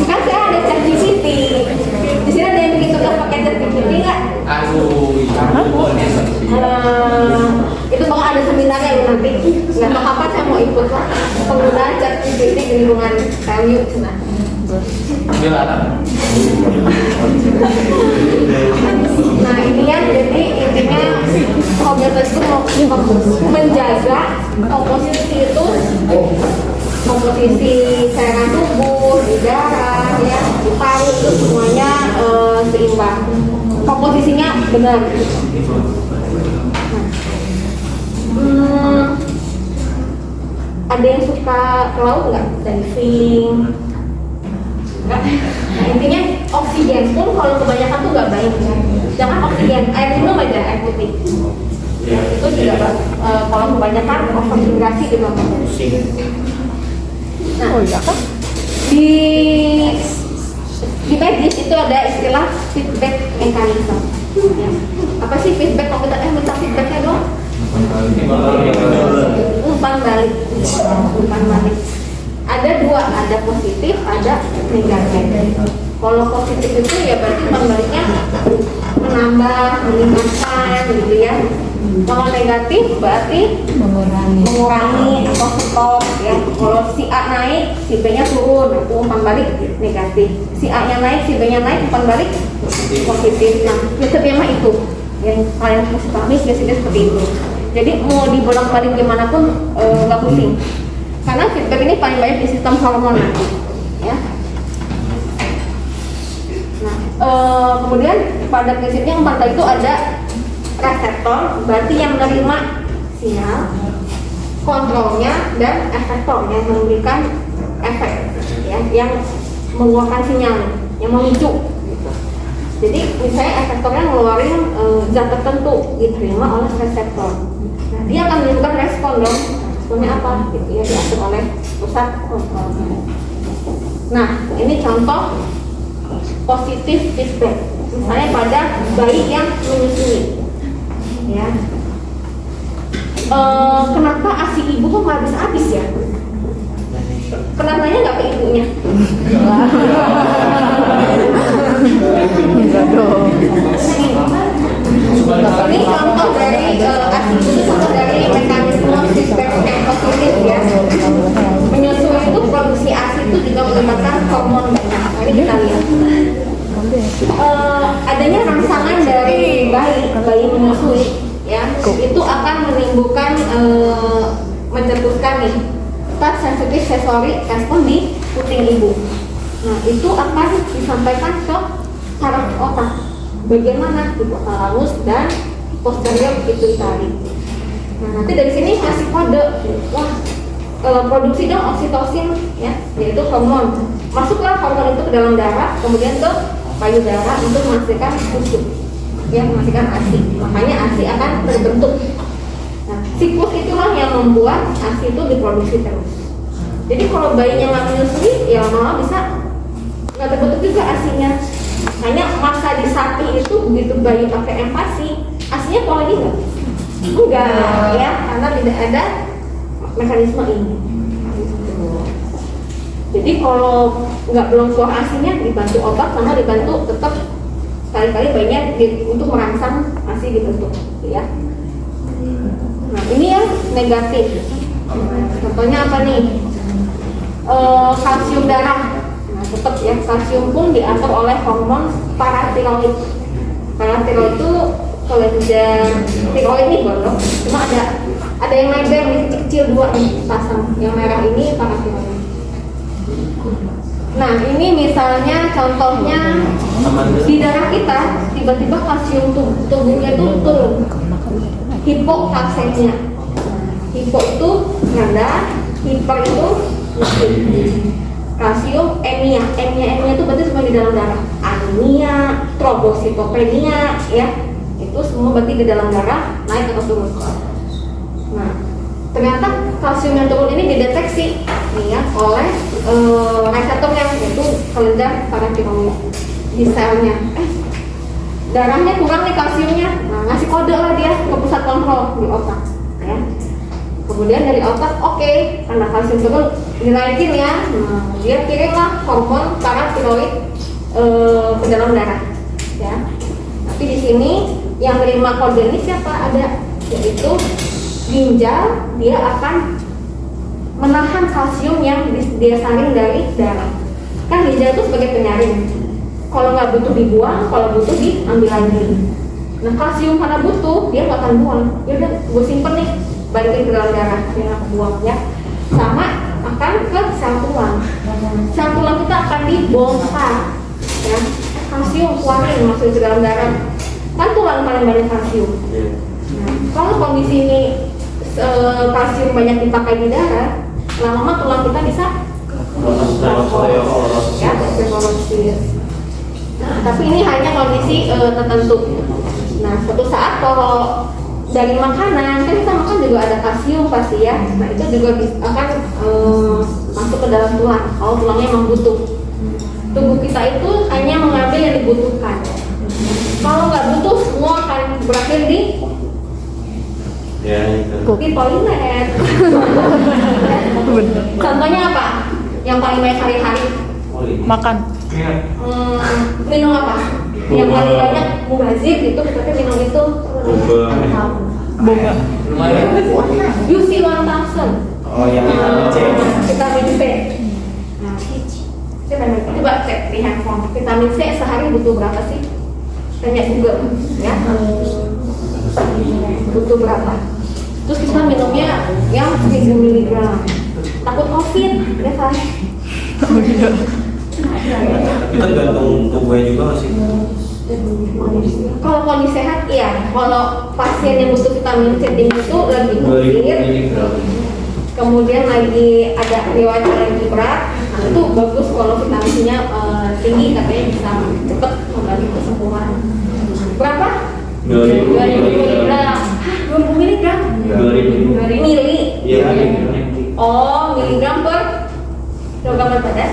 Speaker 1: Kan saya ada ChatGPT. Di sini ada yang bikin tugas pakai ChatGPT nggak? Itu bakal ada seminarnya ya nanti. Nggak tahu kapan saya mau ikut lah. Penggunaan ChatGPT di lingkungan KMU cina. Nah ini ya, jadi intinya homeostatis itu menjaga komposisi itu, komposisi cairan tubuh, di darah, ya, di paru itu semuanya seimbang, komposisinya benar. Ada yang suka ke laut nggak? Diving? Nggak. Nah intinya oksigen pun kalau kebanyakan tuh nggak baik. Jangan oksigen, air minum aja, air putih. Itu juga kalau kebanyakan overhidrasi juga bagus. Nah,
Speaker 4: Oh iya kan?
Speaker 1: di medis itu ada istilah feedback mechanism. Ya. Apa sih feedback? Kalau kita minta feedbacknya dong. Umpan balik. Ada dua, ada positif, ada negatif. Kalau positif itu ya berarti umpan baliknya menambah, meningkatkan gitu ya. Kalau negatif berarti mengurangi atau stop ya. Kalau si A naik, si B nya turun, itu umpan balik negatif. Si A nya naik, si B nya naik, umpan balik positif. Nah, biasanya mah itu yang kalian mesti pahami, biasanya seperti itu. Jadi mau dibolak-balik gimana pun nggak pusing. Karena feedback ini paling banyak di sistem hormon nanti, ya. Nah, kemudian pada prinsipnya empat itu ada reseptor, berarti yang menerima sinyal, kontrolnya, dan efektor yang memberikan efek, ya, yang mengeluarkan sinyal, yang memicu. Gitu. Jadi misalnya efektornya ngeluarin zat tertentu diterima oleh reseptor. Nah, dia akan menimbulkan respon dong. Responnya apa? Gitu ya, diatur oleh pusat kontrol. Nah, ini contoh positif feedback. Misalnya pada bayi yang menyusui, ya. Kenapa ASI ibu kok nggak habis-habis ya? Kenapanya nggak ke ibunya?
Speaker 4: Enggak dong.
Speaker 1: Ini contoh dari ASI itu contoh dari mekanisme feedback yang positif ya. Menyusui itu produksi ASI itu juga melibatkan hormon banyak. Ini kita lihat. Adanya rangsangan dari bayi menyusui ya, itu akan menimbulkan mencetuskan nih touch sensitive sensory respon di puting ibu. Nah itu akan disampaikan ke saraf otak bagian mana? Hipotalamus dan posterior pituitari. Nah nanti dari sini kasih kode, wah produksi dong oksitosin ya, yaitu hormon. Masuklah hormon itu ke dalam darah, kemudian ke payudara untuk menghasilkan susu, ya, menghasilkan ASI. Makanya ASI akan terbentuk. Nah, siklus itulah yang membuat ASI itu diproduksi terus. Jadi kalau bayinya nggak menyusui, ya lama-lama bisa nggak terbentuk juga ASI-nya. Hanya masa di sapi itu begitu bayi pakai empasi, ASI-nya keluar lagi nggak? Enggak, ya, karena tidak ada mekanisme ini. Jadi kalau belum keluar ASI-nya, dibantu obat sama dibantu tetap sekali-kali bayinya untuk merangsang ASI dibentuk, ya. Nah ini yang negatif. Contohnya apa nih? Kalsium darah. Nah tetap ya, kalsium pun diatur oleh hormon paratiroid. Paratiroid itu kelenjar tiroid nih gondok. Cuma ada yang lebar nih, kecil dua nih pasang. Yang merah ini paratiroid. Nah ini misalnya contohnya di darah kita tiba-tiba kalsium tubuhnya itu turun, hipokalsemia. Hipo itu rendah, hiper itu kalsium, anemia itu berarti semua di dalam darah. Anemia, trombositopenia, ya itu semua berarti di dalam darah naik atau turun. Nah ternyata kalsium yang turun ini dideteksi nih ya oleh reseptor yang yaitu kelenjar paratiroid di selnya. Darahnya kurang nih kalsiumnya, nah ngasih kode lah dia ke pusat kontrol di otak, ya. Kemudian dari otak, oke, karena kalsium turun dinaikin ya, dia kirimlah hormon paratiroid ke dalam darah, ya. Tapi di sini yang terima kode ini siapa? Ada, yaitu ginjal. Dia akan menahan kalsium yang dia saring dari darah. Kan ginjal itu sebagai penyaring. Kalau nggak butuh dibuang, kalau butuh diambil lagi. Nah kalsium karena butuh, dia nggak akan buang. Ya udah, gue simpen nih, balikin ke dalam darah, dia nggak buang ya. Sama akan ke sel tulang. Sel tulang kita akan dibongkar, ya. Kalsium keluarin masuk ke dalam darah. Kan tulang paling banyak kalsium. Nah, kalau kondisi ini kalsium banyak dipakai di darah, lama-lama tulang kita bisa ya, osteoporosis. Nah, tapi ini hanya kondisi tertentu. Nah, suatu saat kalau dari makanan, kan kita makan juga ada kalsium pasti ya. Nah, itu juga akan masuk ke dalam tulang kalau tulangnya memang butuh. Tubuh kita itu hanya mengambil yang dibutuhkan. Kalau nggak butuh, semua akan berakhir di toilet. Contohnya apa? Yang paling baik hari-hari?
Speaker 4: Makan.
Speaker 1: Minum apa? Yang paling banyak mubazir itu kita minum itu
Speaker 4: Boga.
Speaker 1: UC 1000.
Speaker 3: Oh yang vitamin C.
Speaker 1: Vitamin C. Nah, coba cek di handphone. Vitamin C sehari butuh berapa sih? Tanya juga, ya. Butuh berapa? Terus kita minumnya yang 1000 mg. Takut COVID, ya kan?
Speaker 4: Oh iya.
Speaker 3: Kita gantung tubuhnya juga nggak sih?
Speaker 1: Kalau kondisi sehat, iya. Kalau pasien yang butuh vitamin C tinggi itu lagi sakit, kemudian lagi ada riwayat alergi berat, nah itu bagus kalau vitamin C-nya tinggi, katanya bisa cepat kembali kesembuhan. Berapa? 2000 mg. 20 mg? 2000 mili.
Speaker 3: Iya.
Speaker 1: Oh, miligram per kilogram berat badan.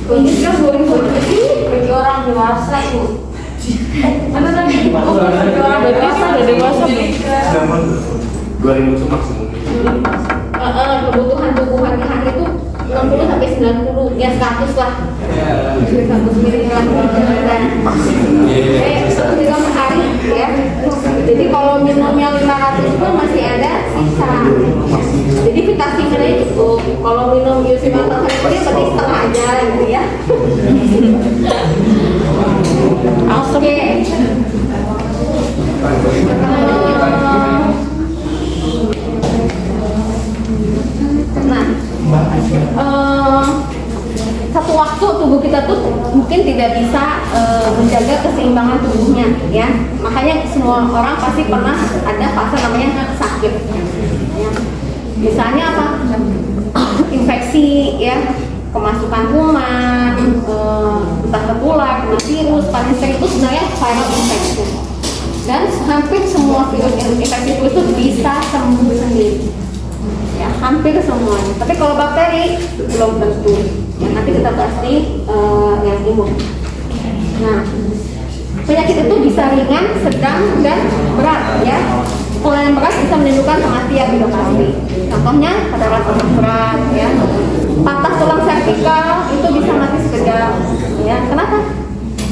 Speaker 1: Ini kan 2000 bagi orang dewasa tuh. Mana tadi? Oh, bagi orang dewasa.
Speaker 4: Udah dewasa belum?
Speaker 3: 2000 itu maksimum.
Speaker 1: Kebutuhan tubuh hari-hari itu 60 sampai 90, ya 100 lah. 100 miligram per badan. 1 miligram per hari ya. Jadi kalau minumnya 500 pun masih ada sisa. Jadi vitaminnya cukup. Kalau minum UC 1000 hari berarti setengah aja gitu ya. Oke. Nah, satu waktu tubuh kita tuh mungkin tidak bisa menjaga keseimbangan tubuhnya, ya. Makanya semua orang pasti pernah ada fase namanya sakit. Ya. Misalnya apa? Infeksi, ya, kemasukan kuman, entah tertular, kena virus, paling sering itu sebenarnya viral infection. Dan hampir semua virus infeksi itu bisa sembuh sendiri. Ya, hampir semuanya. Tapi kalau bakteri belum tentu. Ya, nanti kita bahas di yang imun. Nah, penyakit itu bisa ringan, sedang, dan berat, ya. Kalau yang berat bisa menimbulkan kematian juga pasti. Contohnya pada otot berat, ya. Patah tulang servikal itu bisa mati sekejap. Ya, kenapa?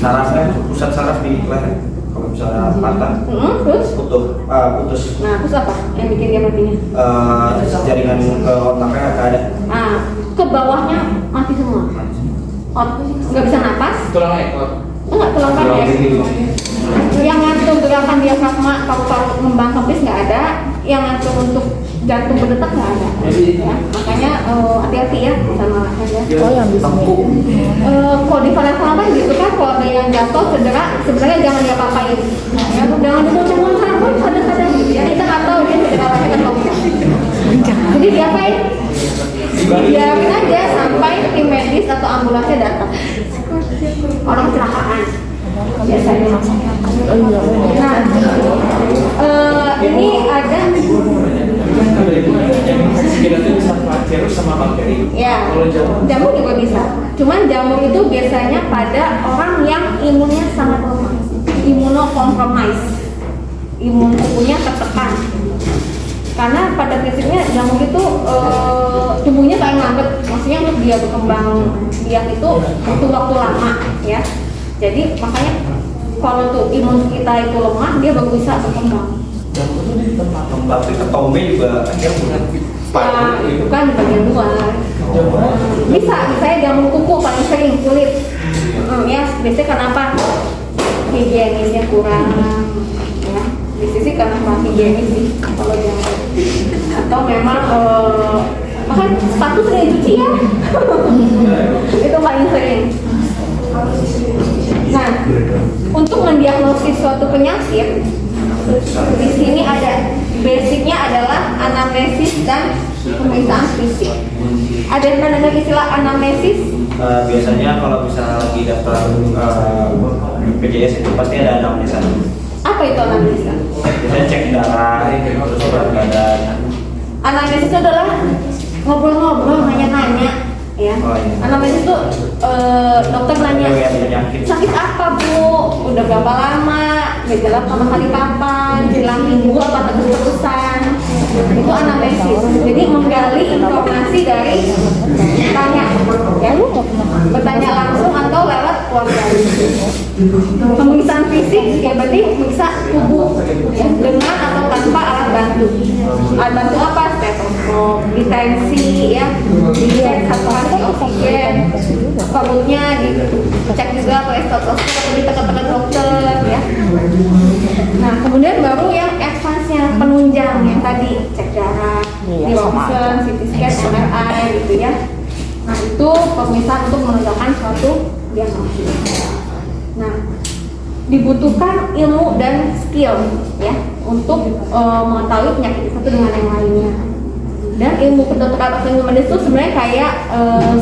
Speaker 3: Sarafnya, pusat saraf di leher. Kalau misalnya patah,
Speaker 1: Terus?
Speaker 3: putus.
Speaker 1: Nah, terus apa yang bikin dia matinya?
Speaker 3: Jaringan ke otaknya nggak ada.
Speaker 1: Nah, ke bawahnya mati semua. Nggak bisa napas.
Speaker 3: Tulang ekor.
Speaker 1: Enggak, tulang kaki. Yang ngatur gerakan diafragma, paru-paru ngembang kempis nggak ada. Yang ngatur untuk jantung berdetak nggak ada. Ya, makanya hati-hati ya sama aja.
Speaker 4: Oh yang bisa.
Speaker 1: Kalau di Valentine gitu kan, kalau ada yang jatuh cedera, sebenarnya jangan diapa-apain. Ya, jangan dulu kan kadang-kadang gitu ya. Kita nggak tahu dia cedera lagi atau enggak. Jadi diapain? Biarin aja sampai tim medis atau ambulansnya datang. Orang kecelakaan biasanya. Nah, ini ada
Speaker 3: virus sama bakteri.
Speaker 1: ya, jamur juga bisa. Cuman jamur itu biasanya pada orang yang imunnya sangat lemah, imunokompromis, imun tubuhnya tertekan. Karena pada prinsipnya jamur itu tubuhnya paling lambat, maksudnya untuk dia berkembang biak itu butuh waktu lama ya. Jadi makanya kalau tuh imun kita itu lemah, dia baru bisa berkembang.
Speaker 3: Tapi ketome juga akhirnya bukan
Speaker 1: Ya, itu kan di bagian luar. Bisa ya jamur kuku paling sering kulit. Ya, biasanya kenapa? Higienisnya kurang. Ya, di sisi karena kurang higienis sih kalau jamur. Atau memang bahkan sepatu sering dicuci ya. Itu paling sering. Nah, untuk mendiagnosis suatu penyakit, di sini ada basicnya adalah anamnesis dan pemeriksaan fisik. Ada yang pernah dengar istilah anamnesis?
Speaker 3: Biasanya kalau misalnya lagi daftar BPJS itu pasti ada anamnesa.
Speaker 1: Apa itu anamnesis?
Speaker 3: Biasanya cek darah, terus berat badan.
Speaker 1: Anamnesis itu adalah ngobrol-ngobrol, nanya-nanya, ya.
Speaker 3: Oh, iya.
Speaker 1: Anamnesis itu dokter nanya,
Speaker 3: Penyakit.
Speaker 1: sakit apa bu? Udah berapa lama? Gejala pertama kali kapan? Hilang minggu apa terus-terusan? Itu anamnesis. Jadi menggali informasi dari tanya, ya, bertanya langsung atau lewat keluarga. Pemeriksaan fisik ya berarti periksa tubuh ya, dengan atau tanpa alat bantu. Alat bantu apa? Stetoskop, detensi ya, dicek saturasi oksigen, perutnya dicek juga pakai stetoskop atau ditekan-tekan dokter ya. Nah kemudian baru yang advance-nya, penunjang yang tadi cek darah, di ronsen, CT scan, MRI gitu ya. Nah itu pemeriksaan untuk menentukan suatu diagnosis. Nah dibutuhkan ilmu dan skill ya untuk mengetahui penyakit satu dengan yang lainnya. Dan ilmu kedokteran atau ilmu medis itu sebenarnya kayak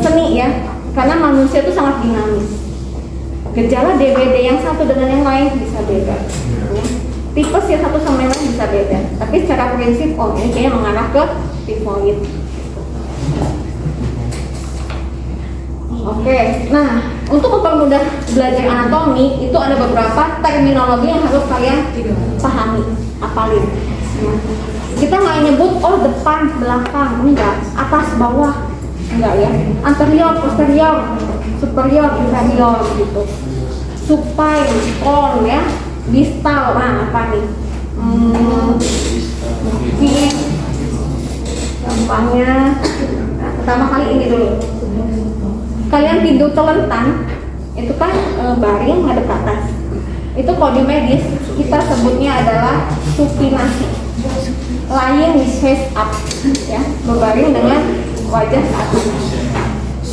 Speaker 1: seni ya, karena manusia itu sangat dinamis. Gejala DBD yang satu dengan yang lain bisa beda. Ya. Tipes yang satu sama yang lain bisa beda. Tapi secara prinsip, oh ini kayaknya mengarah ke tifoid. Oke, nah untuk mempermudah belajar anatomi itu ada beberapa terminologi yang harus kalian pahami, hafalin. Kita nggak nyebut oh depan, belakang, enggak, atas, bawah, enggak ya, anterior, posterior, superior, inferior gitu, supine, cone ya, distal, nah apa nih, mungkin gampangnya, nah, pertama kali ini dulu. Kalian tidur telentang, itu kan baring hadap ke atas. Itu kalau di medis kita sebutnya adalah supinasi, lying with face up, ya, berbaring dengan wajah ke atas.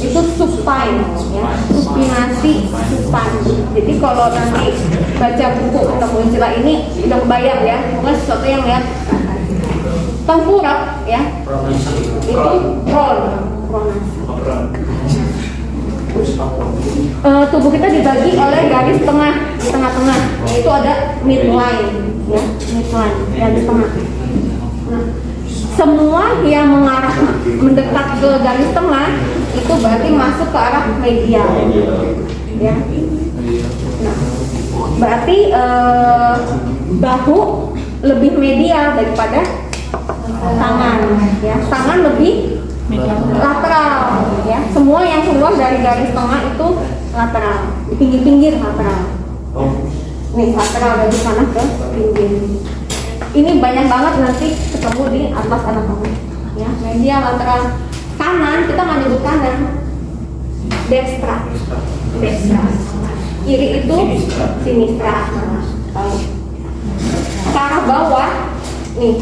Speaker 1: Itu supine, ya, supinasi, supine. Jadi kalau nanti baca buku atau istilah ini udah kebayang ya, bukan sesuatu yang lihat tengkurap, ya, itu pronasi. Tubuh kita dibagi oleh garis tengah di tengah-tengah, yaitu ada midline, ya, midline garis tengah. Nah, semua yang mengarah mendekat ke garis tengah itu berarti masuk ke arah medial, ya. Nah, berarti bahu lebih medial daripada tangan, ya. Tangan lebih lateral ya, semua yang keluar dari garis tengah itu lateral, di pinggir-pinggir lateral. Nih lateral dari sana ke pinggir. Ini banyak banget nanti ketemu di atas anatomi ya, medial, lateral. Kanan kita nggak nyebut kanan, destra, destra. Kiri itu sinistra. Ke arah bawah nih,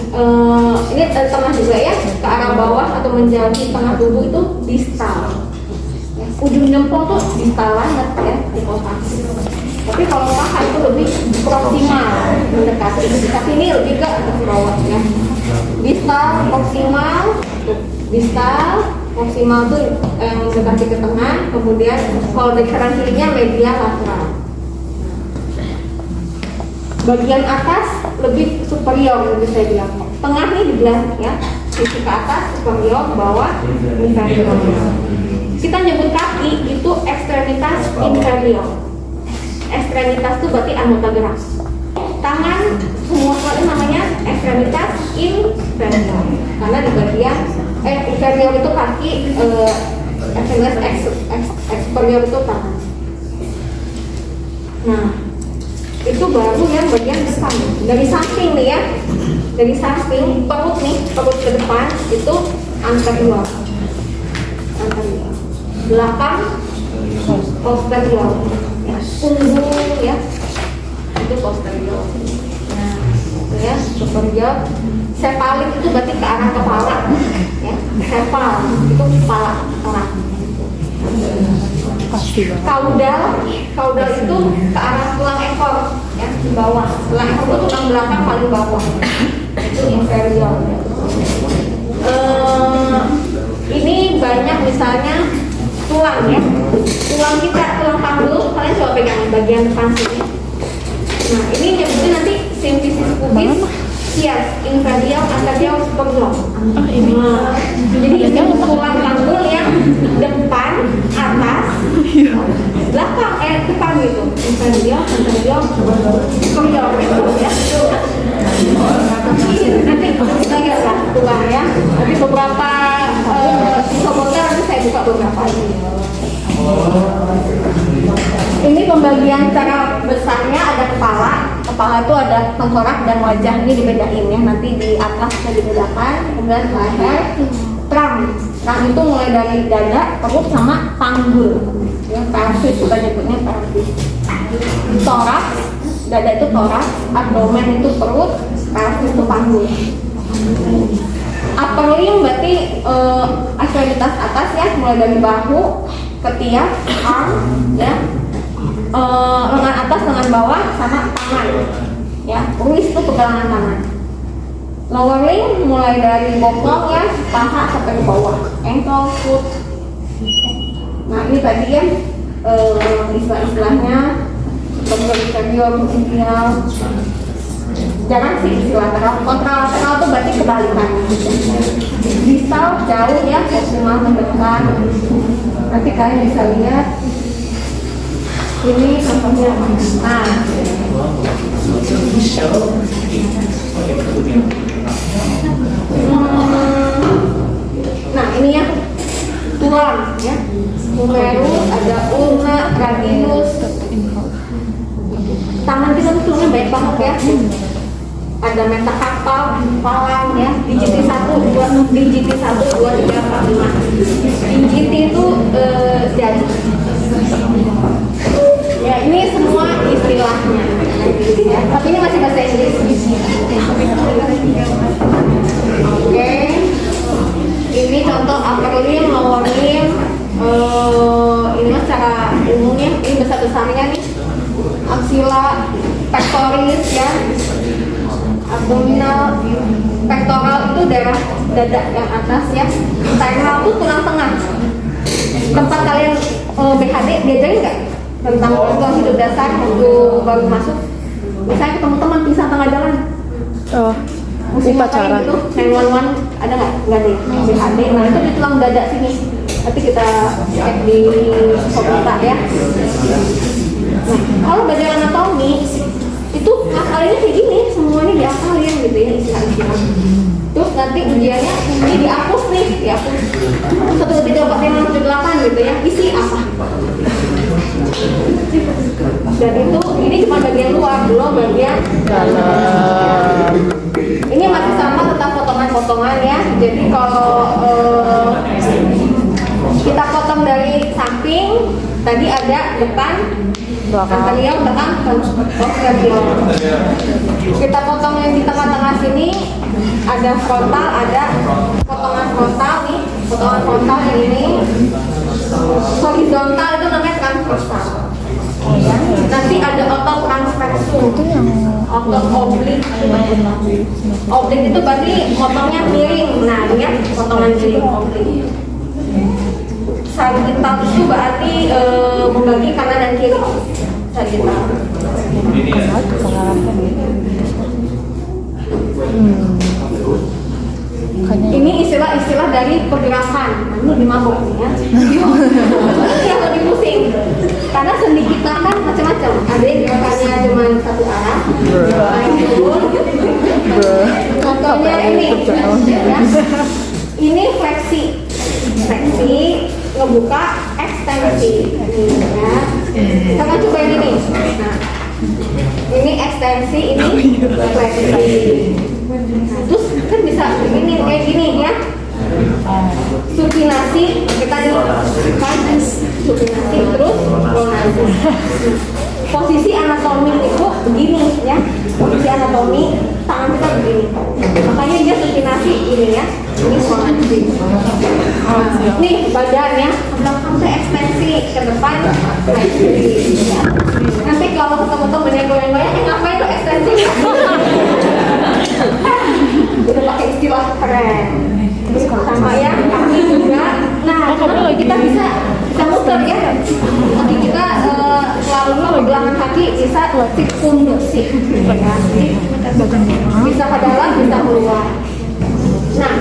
Speaker 1: ini dari tengah juga ya, ke arah bawah atau menjauhi tengah tubuh itu distal. Ya, ujung jempol tuh distal banget ya di otak. Tapi kalau paha itu lebih proksimal mendekati. Tapi ini lebih ke bawah ya. Distal, proksimal, distal, proksimal tuh mendekati ke tengah. Kemudian kalau dari kanan kirinya medial lateral. Bagian atas lebih superior, lebih saya bilang. Tengah ini dibelah ya, sisi ke atas superior, bawah inferior. Kita nyebut kaki itu ekstremitas inferior. Ekstremitas itu berarti anggota gerak. tangan semua keluar namanya ekstremitas inferior karena di bagian inferior itu kaki, ekstremitas superior itu tangan. Nah itu baru yang bagian depan dari samping nih ya, dari samping perut nih, perut ke depan itu anterior, belakang posterior, ya, punggung ya itu posterior. Nah itu ya superior. Sepalik itu berarti ke arah kepala ya, sepal itu kepala orang. Kaudal itu ke arah tulang ekor ya, di bawah. Tulang ekor itu tulang belakang paling bawah. Itu inferior. Ini banyak misalnya tulang ya. Tulang kita, tulang panggul, kalian coba pegang bagian depan sini. Nah, ini nyebutnya nanti simfisis pubis. Yes, inferior, anterior, superior. Nah, jadi ini tulang panggul yang depan, atas, belakang, depan gitu. Inferior, anterior, superior ya. Nanti kita lihat lah tulang ya. Nanti beberapa komputer nanti saya buka beberapa ini. Ini pembagian cara besarnya ada kepala. Kepala itu ada tengkorak dan wajah, ini dibedain ya. Nanti di atas bisa dibedakan. Kemudian leher, trunk. Trunk itu mulai dari dada, perut sama panggul. Ya, pelvis juga nyebutnya pelvis. Toraks, dada itu toraks, abdomen itu perut, pelvis itu panggul. Upper limb berarti ekstremitas atas ya, mulai dari bahu, ketiak, arm, ya, lengan atas, lengan bawah, sama tangan, ya, wrist itu pegangan tangan. Lower limb mulai dari bokong ya, paha sampai ke bawah, ankle, foot. Nah ini tadi ya istilah-istilahnya, inferior, medial. Jangan sih istilah kontralateral itu berarti kebalikannya. Distal jauh ya, proximal mendekat. Nanti kalian bisa lihat ini contohnya. Nah ini ya tulang ya, humerus, ada ulna, radius. Tangan kita tuh tulangnya baik banget ya. Ada metakarpal, palang ya, digiti 1, 2, digiti 1, 2, 3, 4, 5. Digiti itu jadi. Ya ini semua istilahnya. Ya. Tapi ini masih bahasa Inggris. Oke. Ini contoh upper limb, lower limb. Ini mah secara umumnya, ini besar-besarnya nih. Axilla, pectoris ya. Abdominal, pectoral itu daerah dada yang atas ya. Sternal itu tulang tengah. Tempat kalian BHD diajarin nggak tentang bantuan hidup dasar waktu baru masuk? Misalnya ketemu teman pingsan tengah jalan.
Speaker 4: Oh, upacara.
Speaker 1: Gitu, 911 ada nggak? Nggak deh. BHD, nah itu di tulang dada sini. Nanti kita cek di komputer ya. Nah, kalau belajar anatomi itu hafalinnya kayak gini, semuanya dihafalin gitu ya, istilah-istilah. Terus nanti ujiannya ini dihapus nih, dihapus 1, 2, 3, 4, 5, 6, 7, 8 gitu ya, isi apa? Dan itu, ini cuma bagian luar, belum bagian dalam. Ini masih sama tentang potongan-potongan ya. Jadi kalau kita potong dari samping, tadi ada depan, anterior, belakang, posterior. Kita potong yang di tengah-tengah sini, ada frontal, ada potongan frontal nih, potongan frontal yang ini. Horizontal itu namanya transversal. Ya. Nanti ada otot transversum, otot oblik. Oblik itu berarti potongnya miring, nah ini ya potongan miring oblik. Sagittal itu berarti membagi kanan dan kiri. Sagittal. Ini istilah-istilah dari pergerakan. Ini lebih mabuk nih ya. Yang lebih pusing. Karena sendi kita kan macam-macam. Ada yang gerakannya cuma satu arah, contohnya ini, ya. Ini fleksi, ngebuka ekstensi, ya. Kita kan coba yang ini. Nah, ini ekstensi, ini fleksi. Nah, terus kan bisa begini kayak gini ya. Supinasi kita nih kan supinasi terus pronasi. Posisi anatomi itu begini ya. Posisi anatomi tangan kita begini. Makanya dia supinasi ini ya. Ini pronasi. Nih badannya ke belakang tuh ekstensi, ke depan fleksi. Ya. Nanti kalau ketemu temen yang goyang-goyang, ngapain tuh ekstensi? Udah pakai istilah keren. Sama ya, kaki juga. Nah, kita bisa muter ya. Kaki kita selalu pergelangan kaki bisa circumduksi. Ya. Bisa ke dalam, bisa keluar. Nah,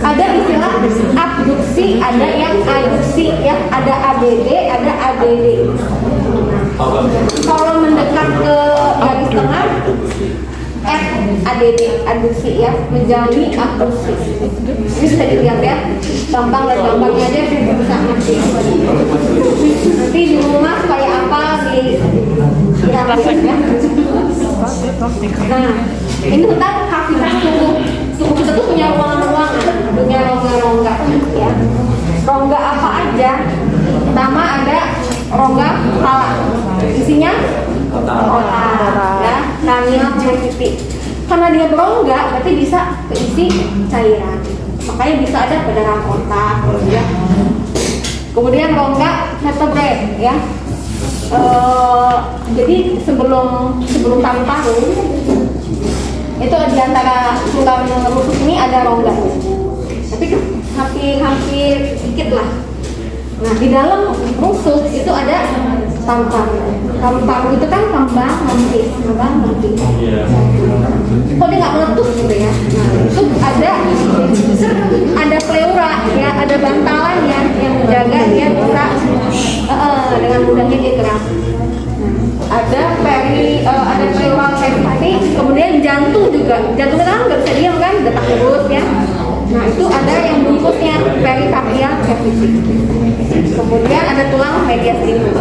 Speaker 1: ada istilah abduksi, ada yang aduksi ya, ada ABD, ada ABD. Kalau mendekat ke garis tengah, ADD, aduksi ya, menjalani abduksi. Ini bisa dilihat ya, gampang dan gampangnya aja bisa ngerti. Nanti di rumah supaya apa di ya. Nah, ini tentang kafitas tubuh. Tubuh kita tuh punya ruangan-ruangan, punya rongga-rongga ya. Rongga apa aja? Pertama ada rongga kepala, isinya otak ya, cranial cavity. Karena dia berongga, berarti bisa keisi cairan. Makanya bisa ada pada dalam otak ya. Kemudian rongga vertebrae ya. Jadi sebelum paru-paru itu di antara tulang rusuk ini ada rongga, tapi hampir dikit lah. Nah, di dalam rusuk itu ada paru-paru. Paru-paru itu kan kembang mentis. Kok dia nggak meletus gitu ya? Nah, itu ada pleura ya, ada bantalannya yang menjaga dia bisa dengan mudahnya dia gerak. Ada pleural cavity, kemudian jantung juga. Jantung kita kan nggak bisa diam kan, detak terus ya. Nah, itu ada yang bungkusnya pericardial cavity. Kemudian ada tulang mediastinum.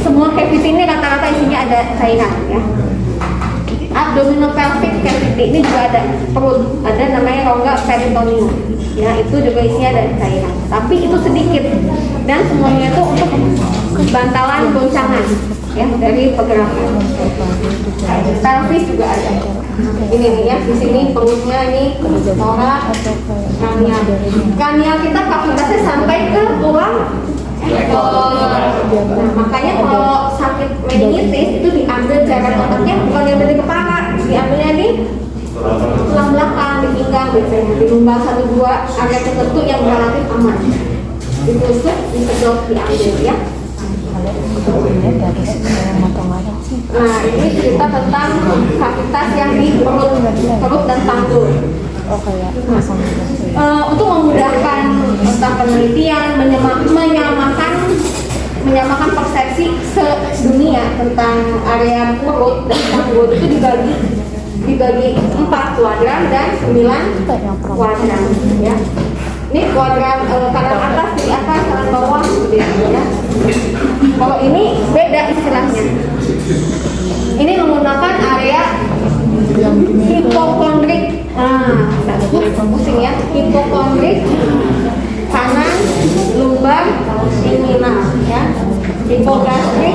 Speaker 1: Semua cavity ini rata-rata isinya ada cairan ya. Abdominopelvic cavity ini juga ada perut, ada namanya rongga peritoneum. Ya, itu juga isinya ada cairan. Tapi itu sedikit dan semuanya itu untuk bantalan goncangan ya dari pergerakan. Pelvis juga ada. Ini nih ya, di sini perutnya ini thorax, kranial. Kranial kita kavitasnya sampai ke tulang. Nah, makanya kalau sakit meningitis itu diambil cairan otaknya bukan diambil di kepala, diambilnya di tulang belakang, di pinggang biasanya, di lumbar 1-2 area tertentu yang relatif aman. Ditusuk, disedot, diambil ya. Nah, ini cerita tentang kavitas yang di perut dan panggul. Untuk memudahkan tentang penelitian, menyamakan persepsi sedunia tentang area perut dan panggul itu dibagi 4 kuadran dan 9 kuadran ya. Ini kuadran kanan atas, di atas, kanan bawah gitu ya. Kalau ini beda istilahnya. Ini menggunakan area hipokondrik. Nah, pusing ya. Hipokondrik kanan, lumbar, inguinal ya. Hipogastrik.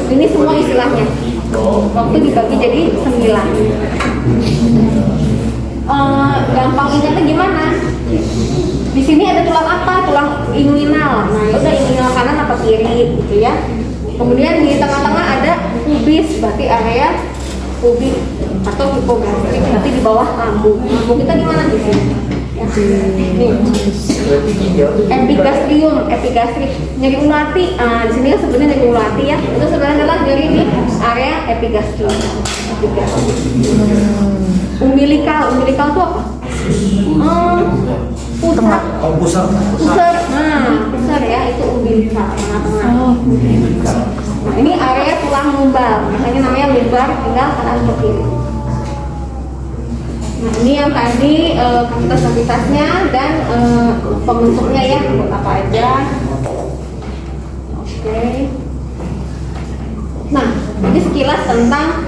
Speaker 1: Ini semua istilahnya. Waktu dibagi jadi 9. Gampang ingatnya gimana? Di sini ada tulang apa? Tulang inguinal. Nah, itu inguinal kanan atau kiri gitu ya. Kemudian di tengah-tengah ada pubis, berarti area pubis atau hipogastrik. Nanti di bawah lambung. Lambung kita di mana di sini? Ya. Nih. Epigastrik, nyeri ulati. Di sini kan sebenarnya nyeri ulati ya. Itu sebenarnya adalah nyeri di area epigastrik. Umbilikal itu apa? Pusar. Pusar ya, itu umbilikal tengah-tengah. Nah, ini area tulang lumbar, makanya namanya lumbar, tinggal kanan ke kiri. ini yang tadi kapasitas-kapasitasnya dan pembentuknya ya, buat apa aja. Oke. Nah, ini sekilas tentang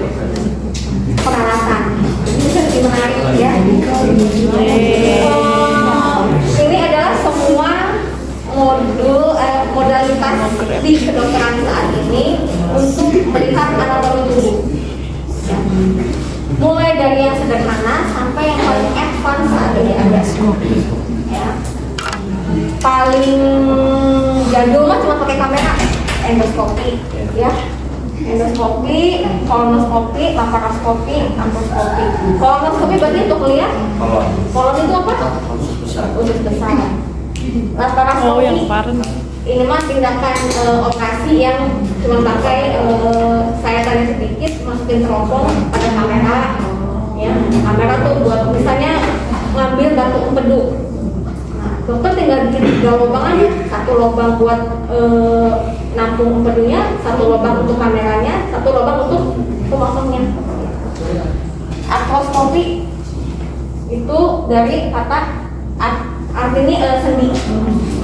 Speaker 1: peralatan. Ini bisa lebih menarik ya. Ini adalah semua modalitas di kedokteran saat ini untuk melihat anatomi tubuh. Mulai dari yang sederhana sampai yang paling advance saat ini ada. Ya. Paling jadul mah cuma pakai kamera, endoskopi, ya. Endoskopi, kolonoskopi, laparoskopi, artroskopi. Kolonoskopi berarti untuk lihat kolon itu apa? Usus besar. Laparoskopi.
Speaker 4: Oh, yang parent.
Speaker 1: Ini mah tindakan operasi yang cuma pakai saya tanya sedikit, masukin teropong pada kamera, ya. Kamera tuh buat misalnya ngambil batu empedu. Nah, dokter tinggal bikin 3 lubang aja, 1 lubang buat nampung empedunya, 1 lubang untuk kameranya, 1 lubang untuk pemasoknya. Artroskopi itu dari kata artinya sendi.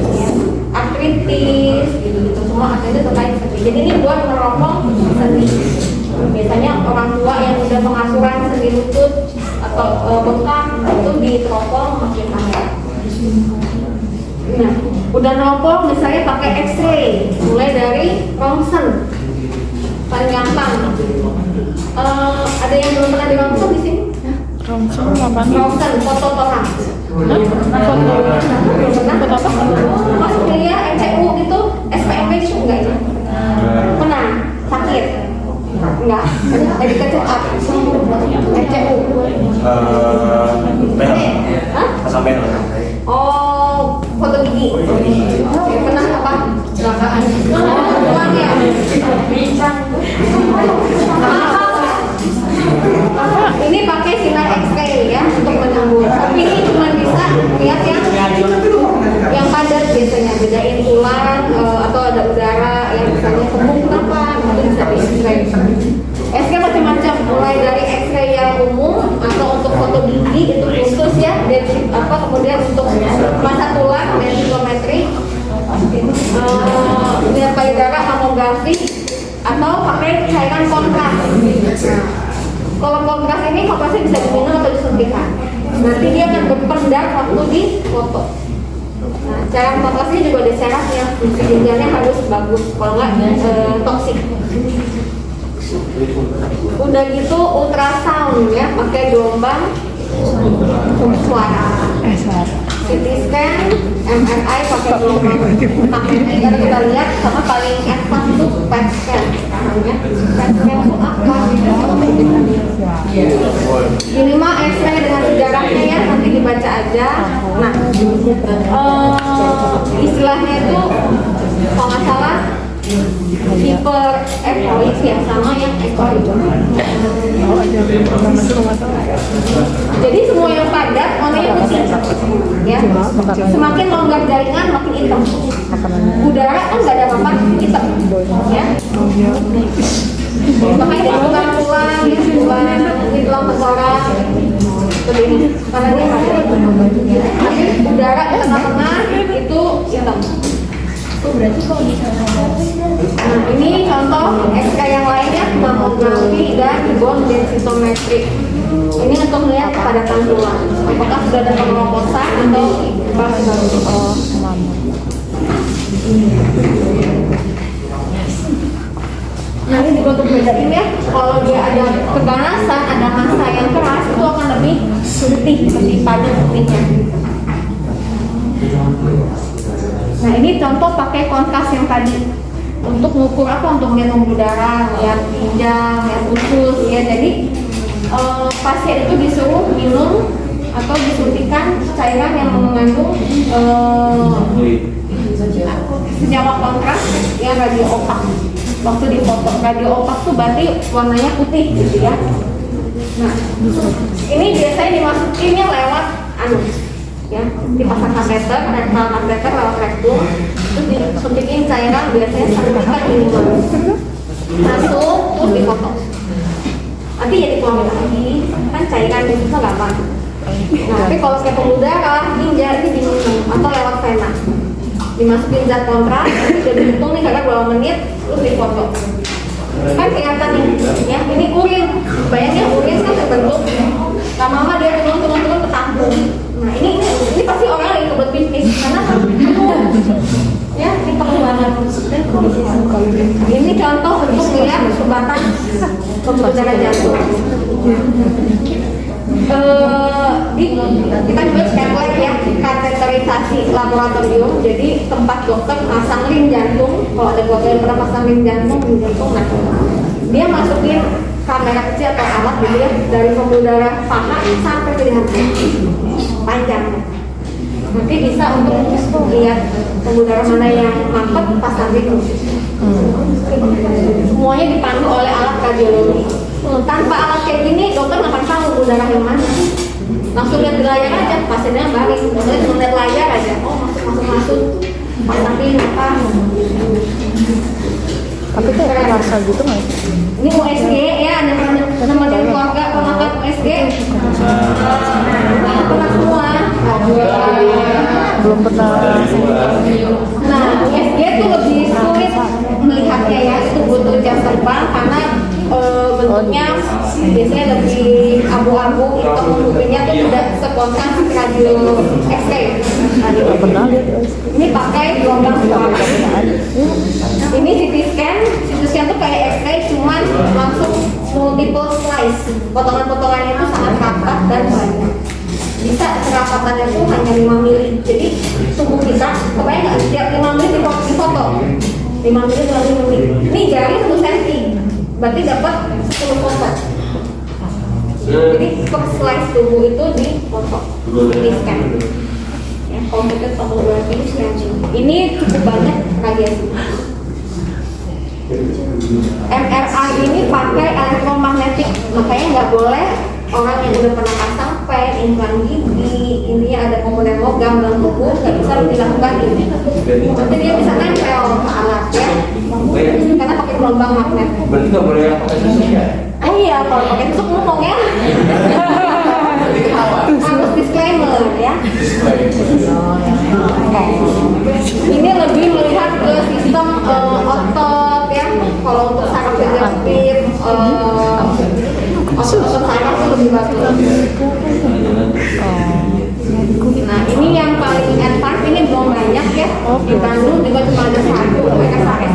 Speaker 1: Ya. Artritis gitu semua artinya terkait sendi. Jadi ini buat meropong sendi. Biasanya orang tua yang udah pengasuran sendi lutut atau bengkak itu diteropong pakai kamera. Nah, udah neropong misalnya pakai X-ray, mulai dari ronsen paling gampang. Ada yang belum pernah di ronsen di sini?
Speaker 4: Ronsen apa?
Speaker 1: Ronsen foto toraks.
Speaker 4: Foto apa?
Speaker 1: Masuk kuliah MCU gitu, SPMB gitu enggak ya? Pernah? Sakit? Enggak? Jadi kecil up MCU? Hah?
Speaker 3: Sampai
Speaker 1: Oh, foto gigi? Pernah apa? Kecelakaan? Doang ya? Ini pakai sinar X-ray ya untuk menyambut. Tapi ini cuma bisa lihat yang padat biasanya, bedain tulang atau ada udara yang misalnya kembung kenapa, itu bisa di X-ray. X-ray macam-macam, mulai dari X-ray yang umum atau untuk foto gigi itu khusus ya, dan kemudian untuk masa tulang densitometri, lihat payudara, mamografi, atau pakai cairan kontras. Kalau kontras ini kompasnya bisa diminum atau disuntikan. Nanti dia akan berpendar waktu di foto. Nah, cairan kontrasnya juga ada syaratnya, kejenjangannya harus bagus, kalau nggak toksik. Udah gitu ultrasound ya, pakai gelombang suara. CT scan, MRI pakai gelombang magnetik karena kita lihat, sama paling advance itu PET scan. Sekarangnya PET scan itu apa? Ini mah X-ray dengan sejarahnya ya, nanti dibaca aja. Nah, istilahnya itu kalau nggak salah hiper ekroid ya, sama yang ekroid. Jadi semua yang padat warnanya putih ya. Semakin longgar jaringan makin hitam. Udara kan nggak ada apa-apa, hitam ya. Makanya dia tulang-tulang, di tulang tengkorak begini, karena dia padat. Tapi udara di tengah-tengah itu hitam. Nah, ini contoh X-ray yang lainnya, mamografi dan bone densitometry. Ini untuk melihat kepadatan tulang, apakah sudah ada pengeroposan atau baru. Nah, ini juga untuk bedain ya, kalau dia ada keganasan, ada massa yang keras, itu akan lebih putih, lebih padat putihnya. Nah, ini contoh pakai kontras yang tadi untuk mengukur apa? Untuk melihat udara, lihat ginjal, lihat usus ya. Jadi pasien itu disuruh minum atau disuntikan cairan yang mengandung senyawa kontras yang radio opak. Waktu di foto radio opak tuh berarti warnanya putih gitu ya. Nah, ini biasanya dimasukinnya lewat ya, dipasang kateter, rektal kateter lewat rektum, terus disuntikin cairan biasanya suntikan minuman, masuk terus dipoto. Nanti ya dituangin lagi, kan cairan itu gampang, Nah, tapi kalau kayak pembuluh darah, ginjal ini diminum atau lewat vena. Dimasukin zat kontras, udah dihitung nih kakak berapa menit, terus difoto. Kan kelihatan nih, ya ini urin. Bayangin urin kan terbentuk. Lama-lama dia turun ke tampung. Nah ini pasti orang lagi kebelet pipis karena kan ya ini perlu banget. Ini contoh untuk melihat sumbatan pembuluh darah jantung. Kita juga scan lab ya, kateterisasi laboratorium. Jadi tempat dokter pasang ring jantung. Kalau ada dokter yang pernah pasang ring jantung, nah dia masukin kamera kecil atau alat gitu ya, dari pembuluh darah paha sampai ke jantung, panjang. Nanti bisa untuk lihat pembuluh darah mana yang mampet pasang ring. Semuanya dipandu oleh alat kardiologi. Tanpa alat kayak gini, dokter nggak akan tahu pembuluh darah yang mana. Langsung lihat di layar aja, pasiennya baring. Dokternya cuma lihat layar aja, oh masuk, pasang ring apa.
Speaker 4: Tapi kayak kerasa gitu nggak?
Speaker 1: Ini USG ya, ada nama dari keluarga penonton USG. Pernah semua.
Speaker 4: Belum pernah.
Speaker 1: Nah, USG itu lebih sulit melihatnya ya, itu butuh jam terbang karena bentuknya biasanya lebih abu-abu, hitam putihnya tuh tidak spontan radio X-ray.
Speaker 4: Nggak pernah lihat.
Speaker 1: Ini pakai gelombang suara. Ini CT scan tuh kayak X-ray cuman langsung multiple slice. Potongan-potongannya itu sangat rapat dan banyak. Bisa kerapatannya tuh hanya 5 mili. Jadi tubuh kita, kebayang nggak setiap 5 mili di foto? 5 mili dalam 5 mili. Ini jari 1 cm. Berarti dapat 10 foto. Jadi per slice tubuh itu di foto, di scan. Ya, computed tomography scanning. Ini cukup banyak radiasi. MRI ini pakai elektromagnetik, makanya nggak boleh orang yang udah pernah pasang pen, implan gigi, intinya ada komponen logam dalam tubuh, nggak bisa dilakukan ini. Nanti dia bisa nempel ke alat ya, karena pakai gelombang magnet.
Speaker 3: Berarti nggak boleh pakai susu ya?
Speaker 1: Iya, kalau pakai tusuk ngomong ya. Harus disclaimer ya. Ini lebih melihat ke sistem otot ya. Kalau untuk saraf digestif, otot saraf itu lebih bagus. Nah ini yang paling advance, ini belum banyak ya. Di Bandung juga cuma ada 1, PSAS.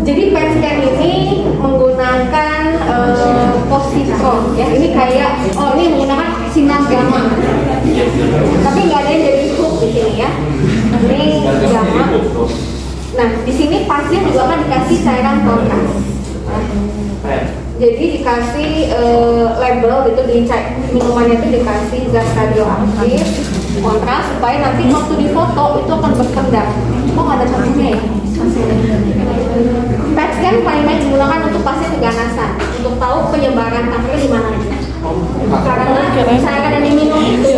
Speaker 1: Jadi PET scan ini menggunakan positron ya. Ini kayak ini menggunakan sinar gamma. Tapi nggak ada yang jadi hook di sini ya. Ini gamma. Nah di sini pasien juga akan dikasih cairan kontras. Jadi dikasih label gitu, minumannya itu dikasih zat radioaktif kontras supaya nanti waktu difoto itu akan berkedap. Kok nggak ada contohnya ya? PET scan paling banyak digunakan untuk pasien keganasan, untuk tahu penyebaran kanker di mana aja. Karena cairan yang diminum itu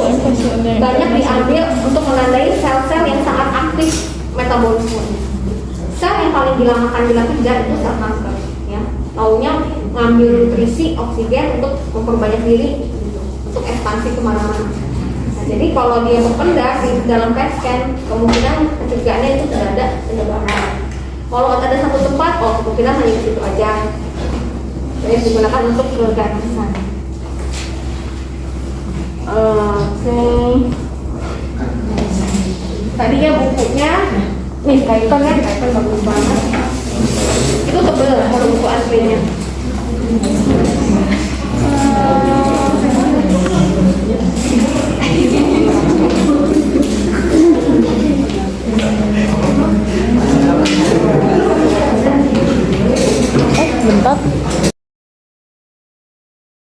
Speaker 1: banyak diambil untuk menandai sel-sel yang sangat aktif metabolisme. Sel yang paling dilamakan bila kerja itu sel kanker. Ya, taunya ngambil nutrisi oksigen untuk memperbanyak diri, untuk ekspansi kemana-mana. Nah, jadi kalau dia berpendar di dalam PET scan, kemungkinan pencegahannya itu tidak ada penyebaran. Kalau ada satu tempat, kemungkinan hanya di situ aja. Jadi digunakan untuk keganasan. Tadi ya bukunya, nih kaitan bagus banget. Itu tebel, kalau buku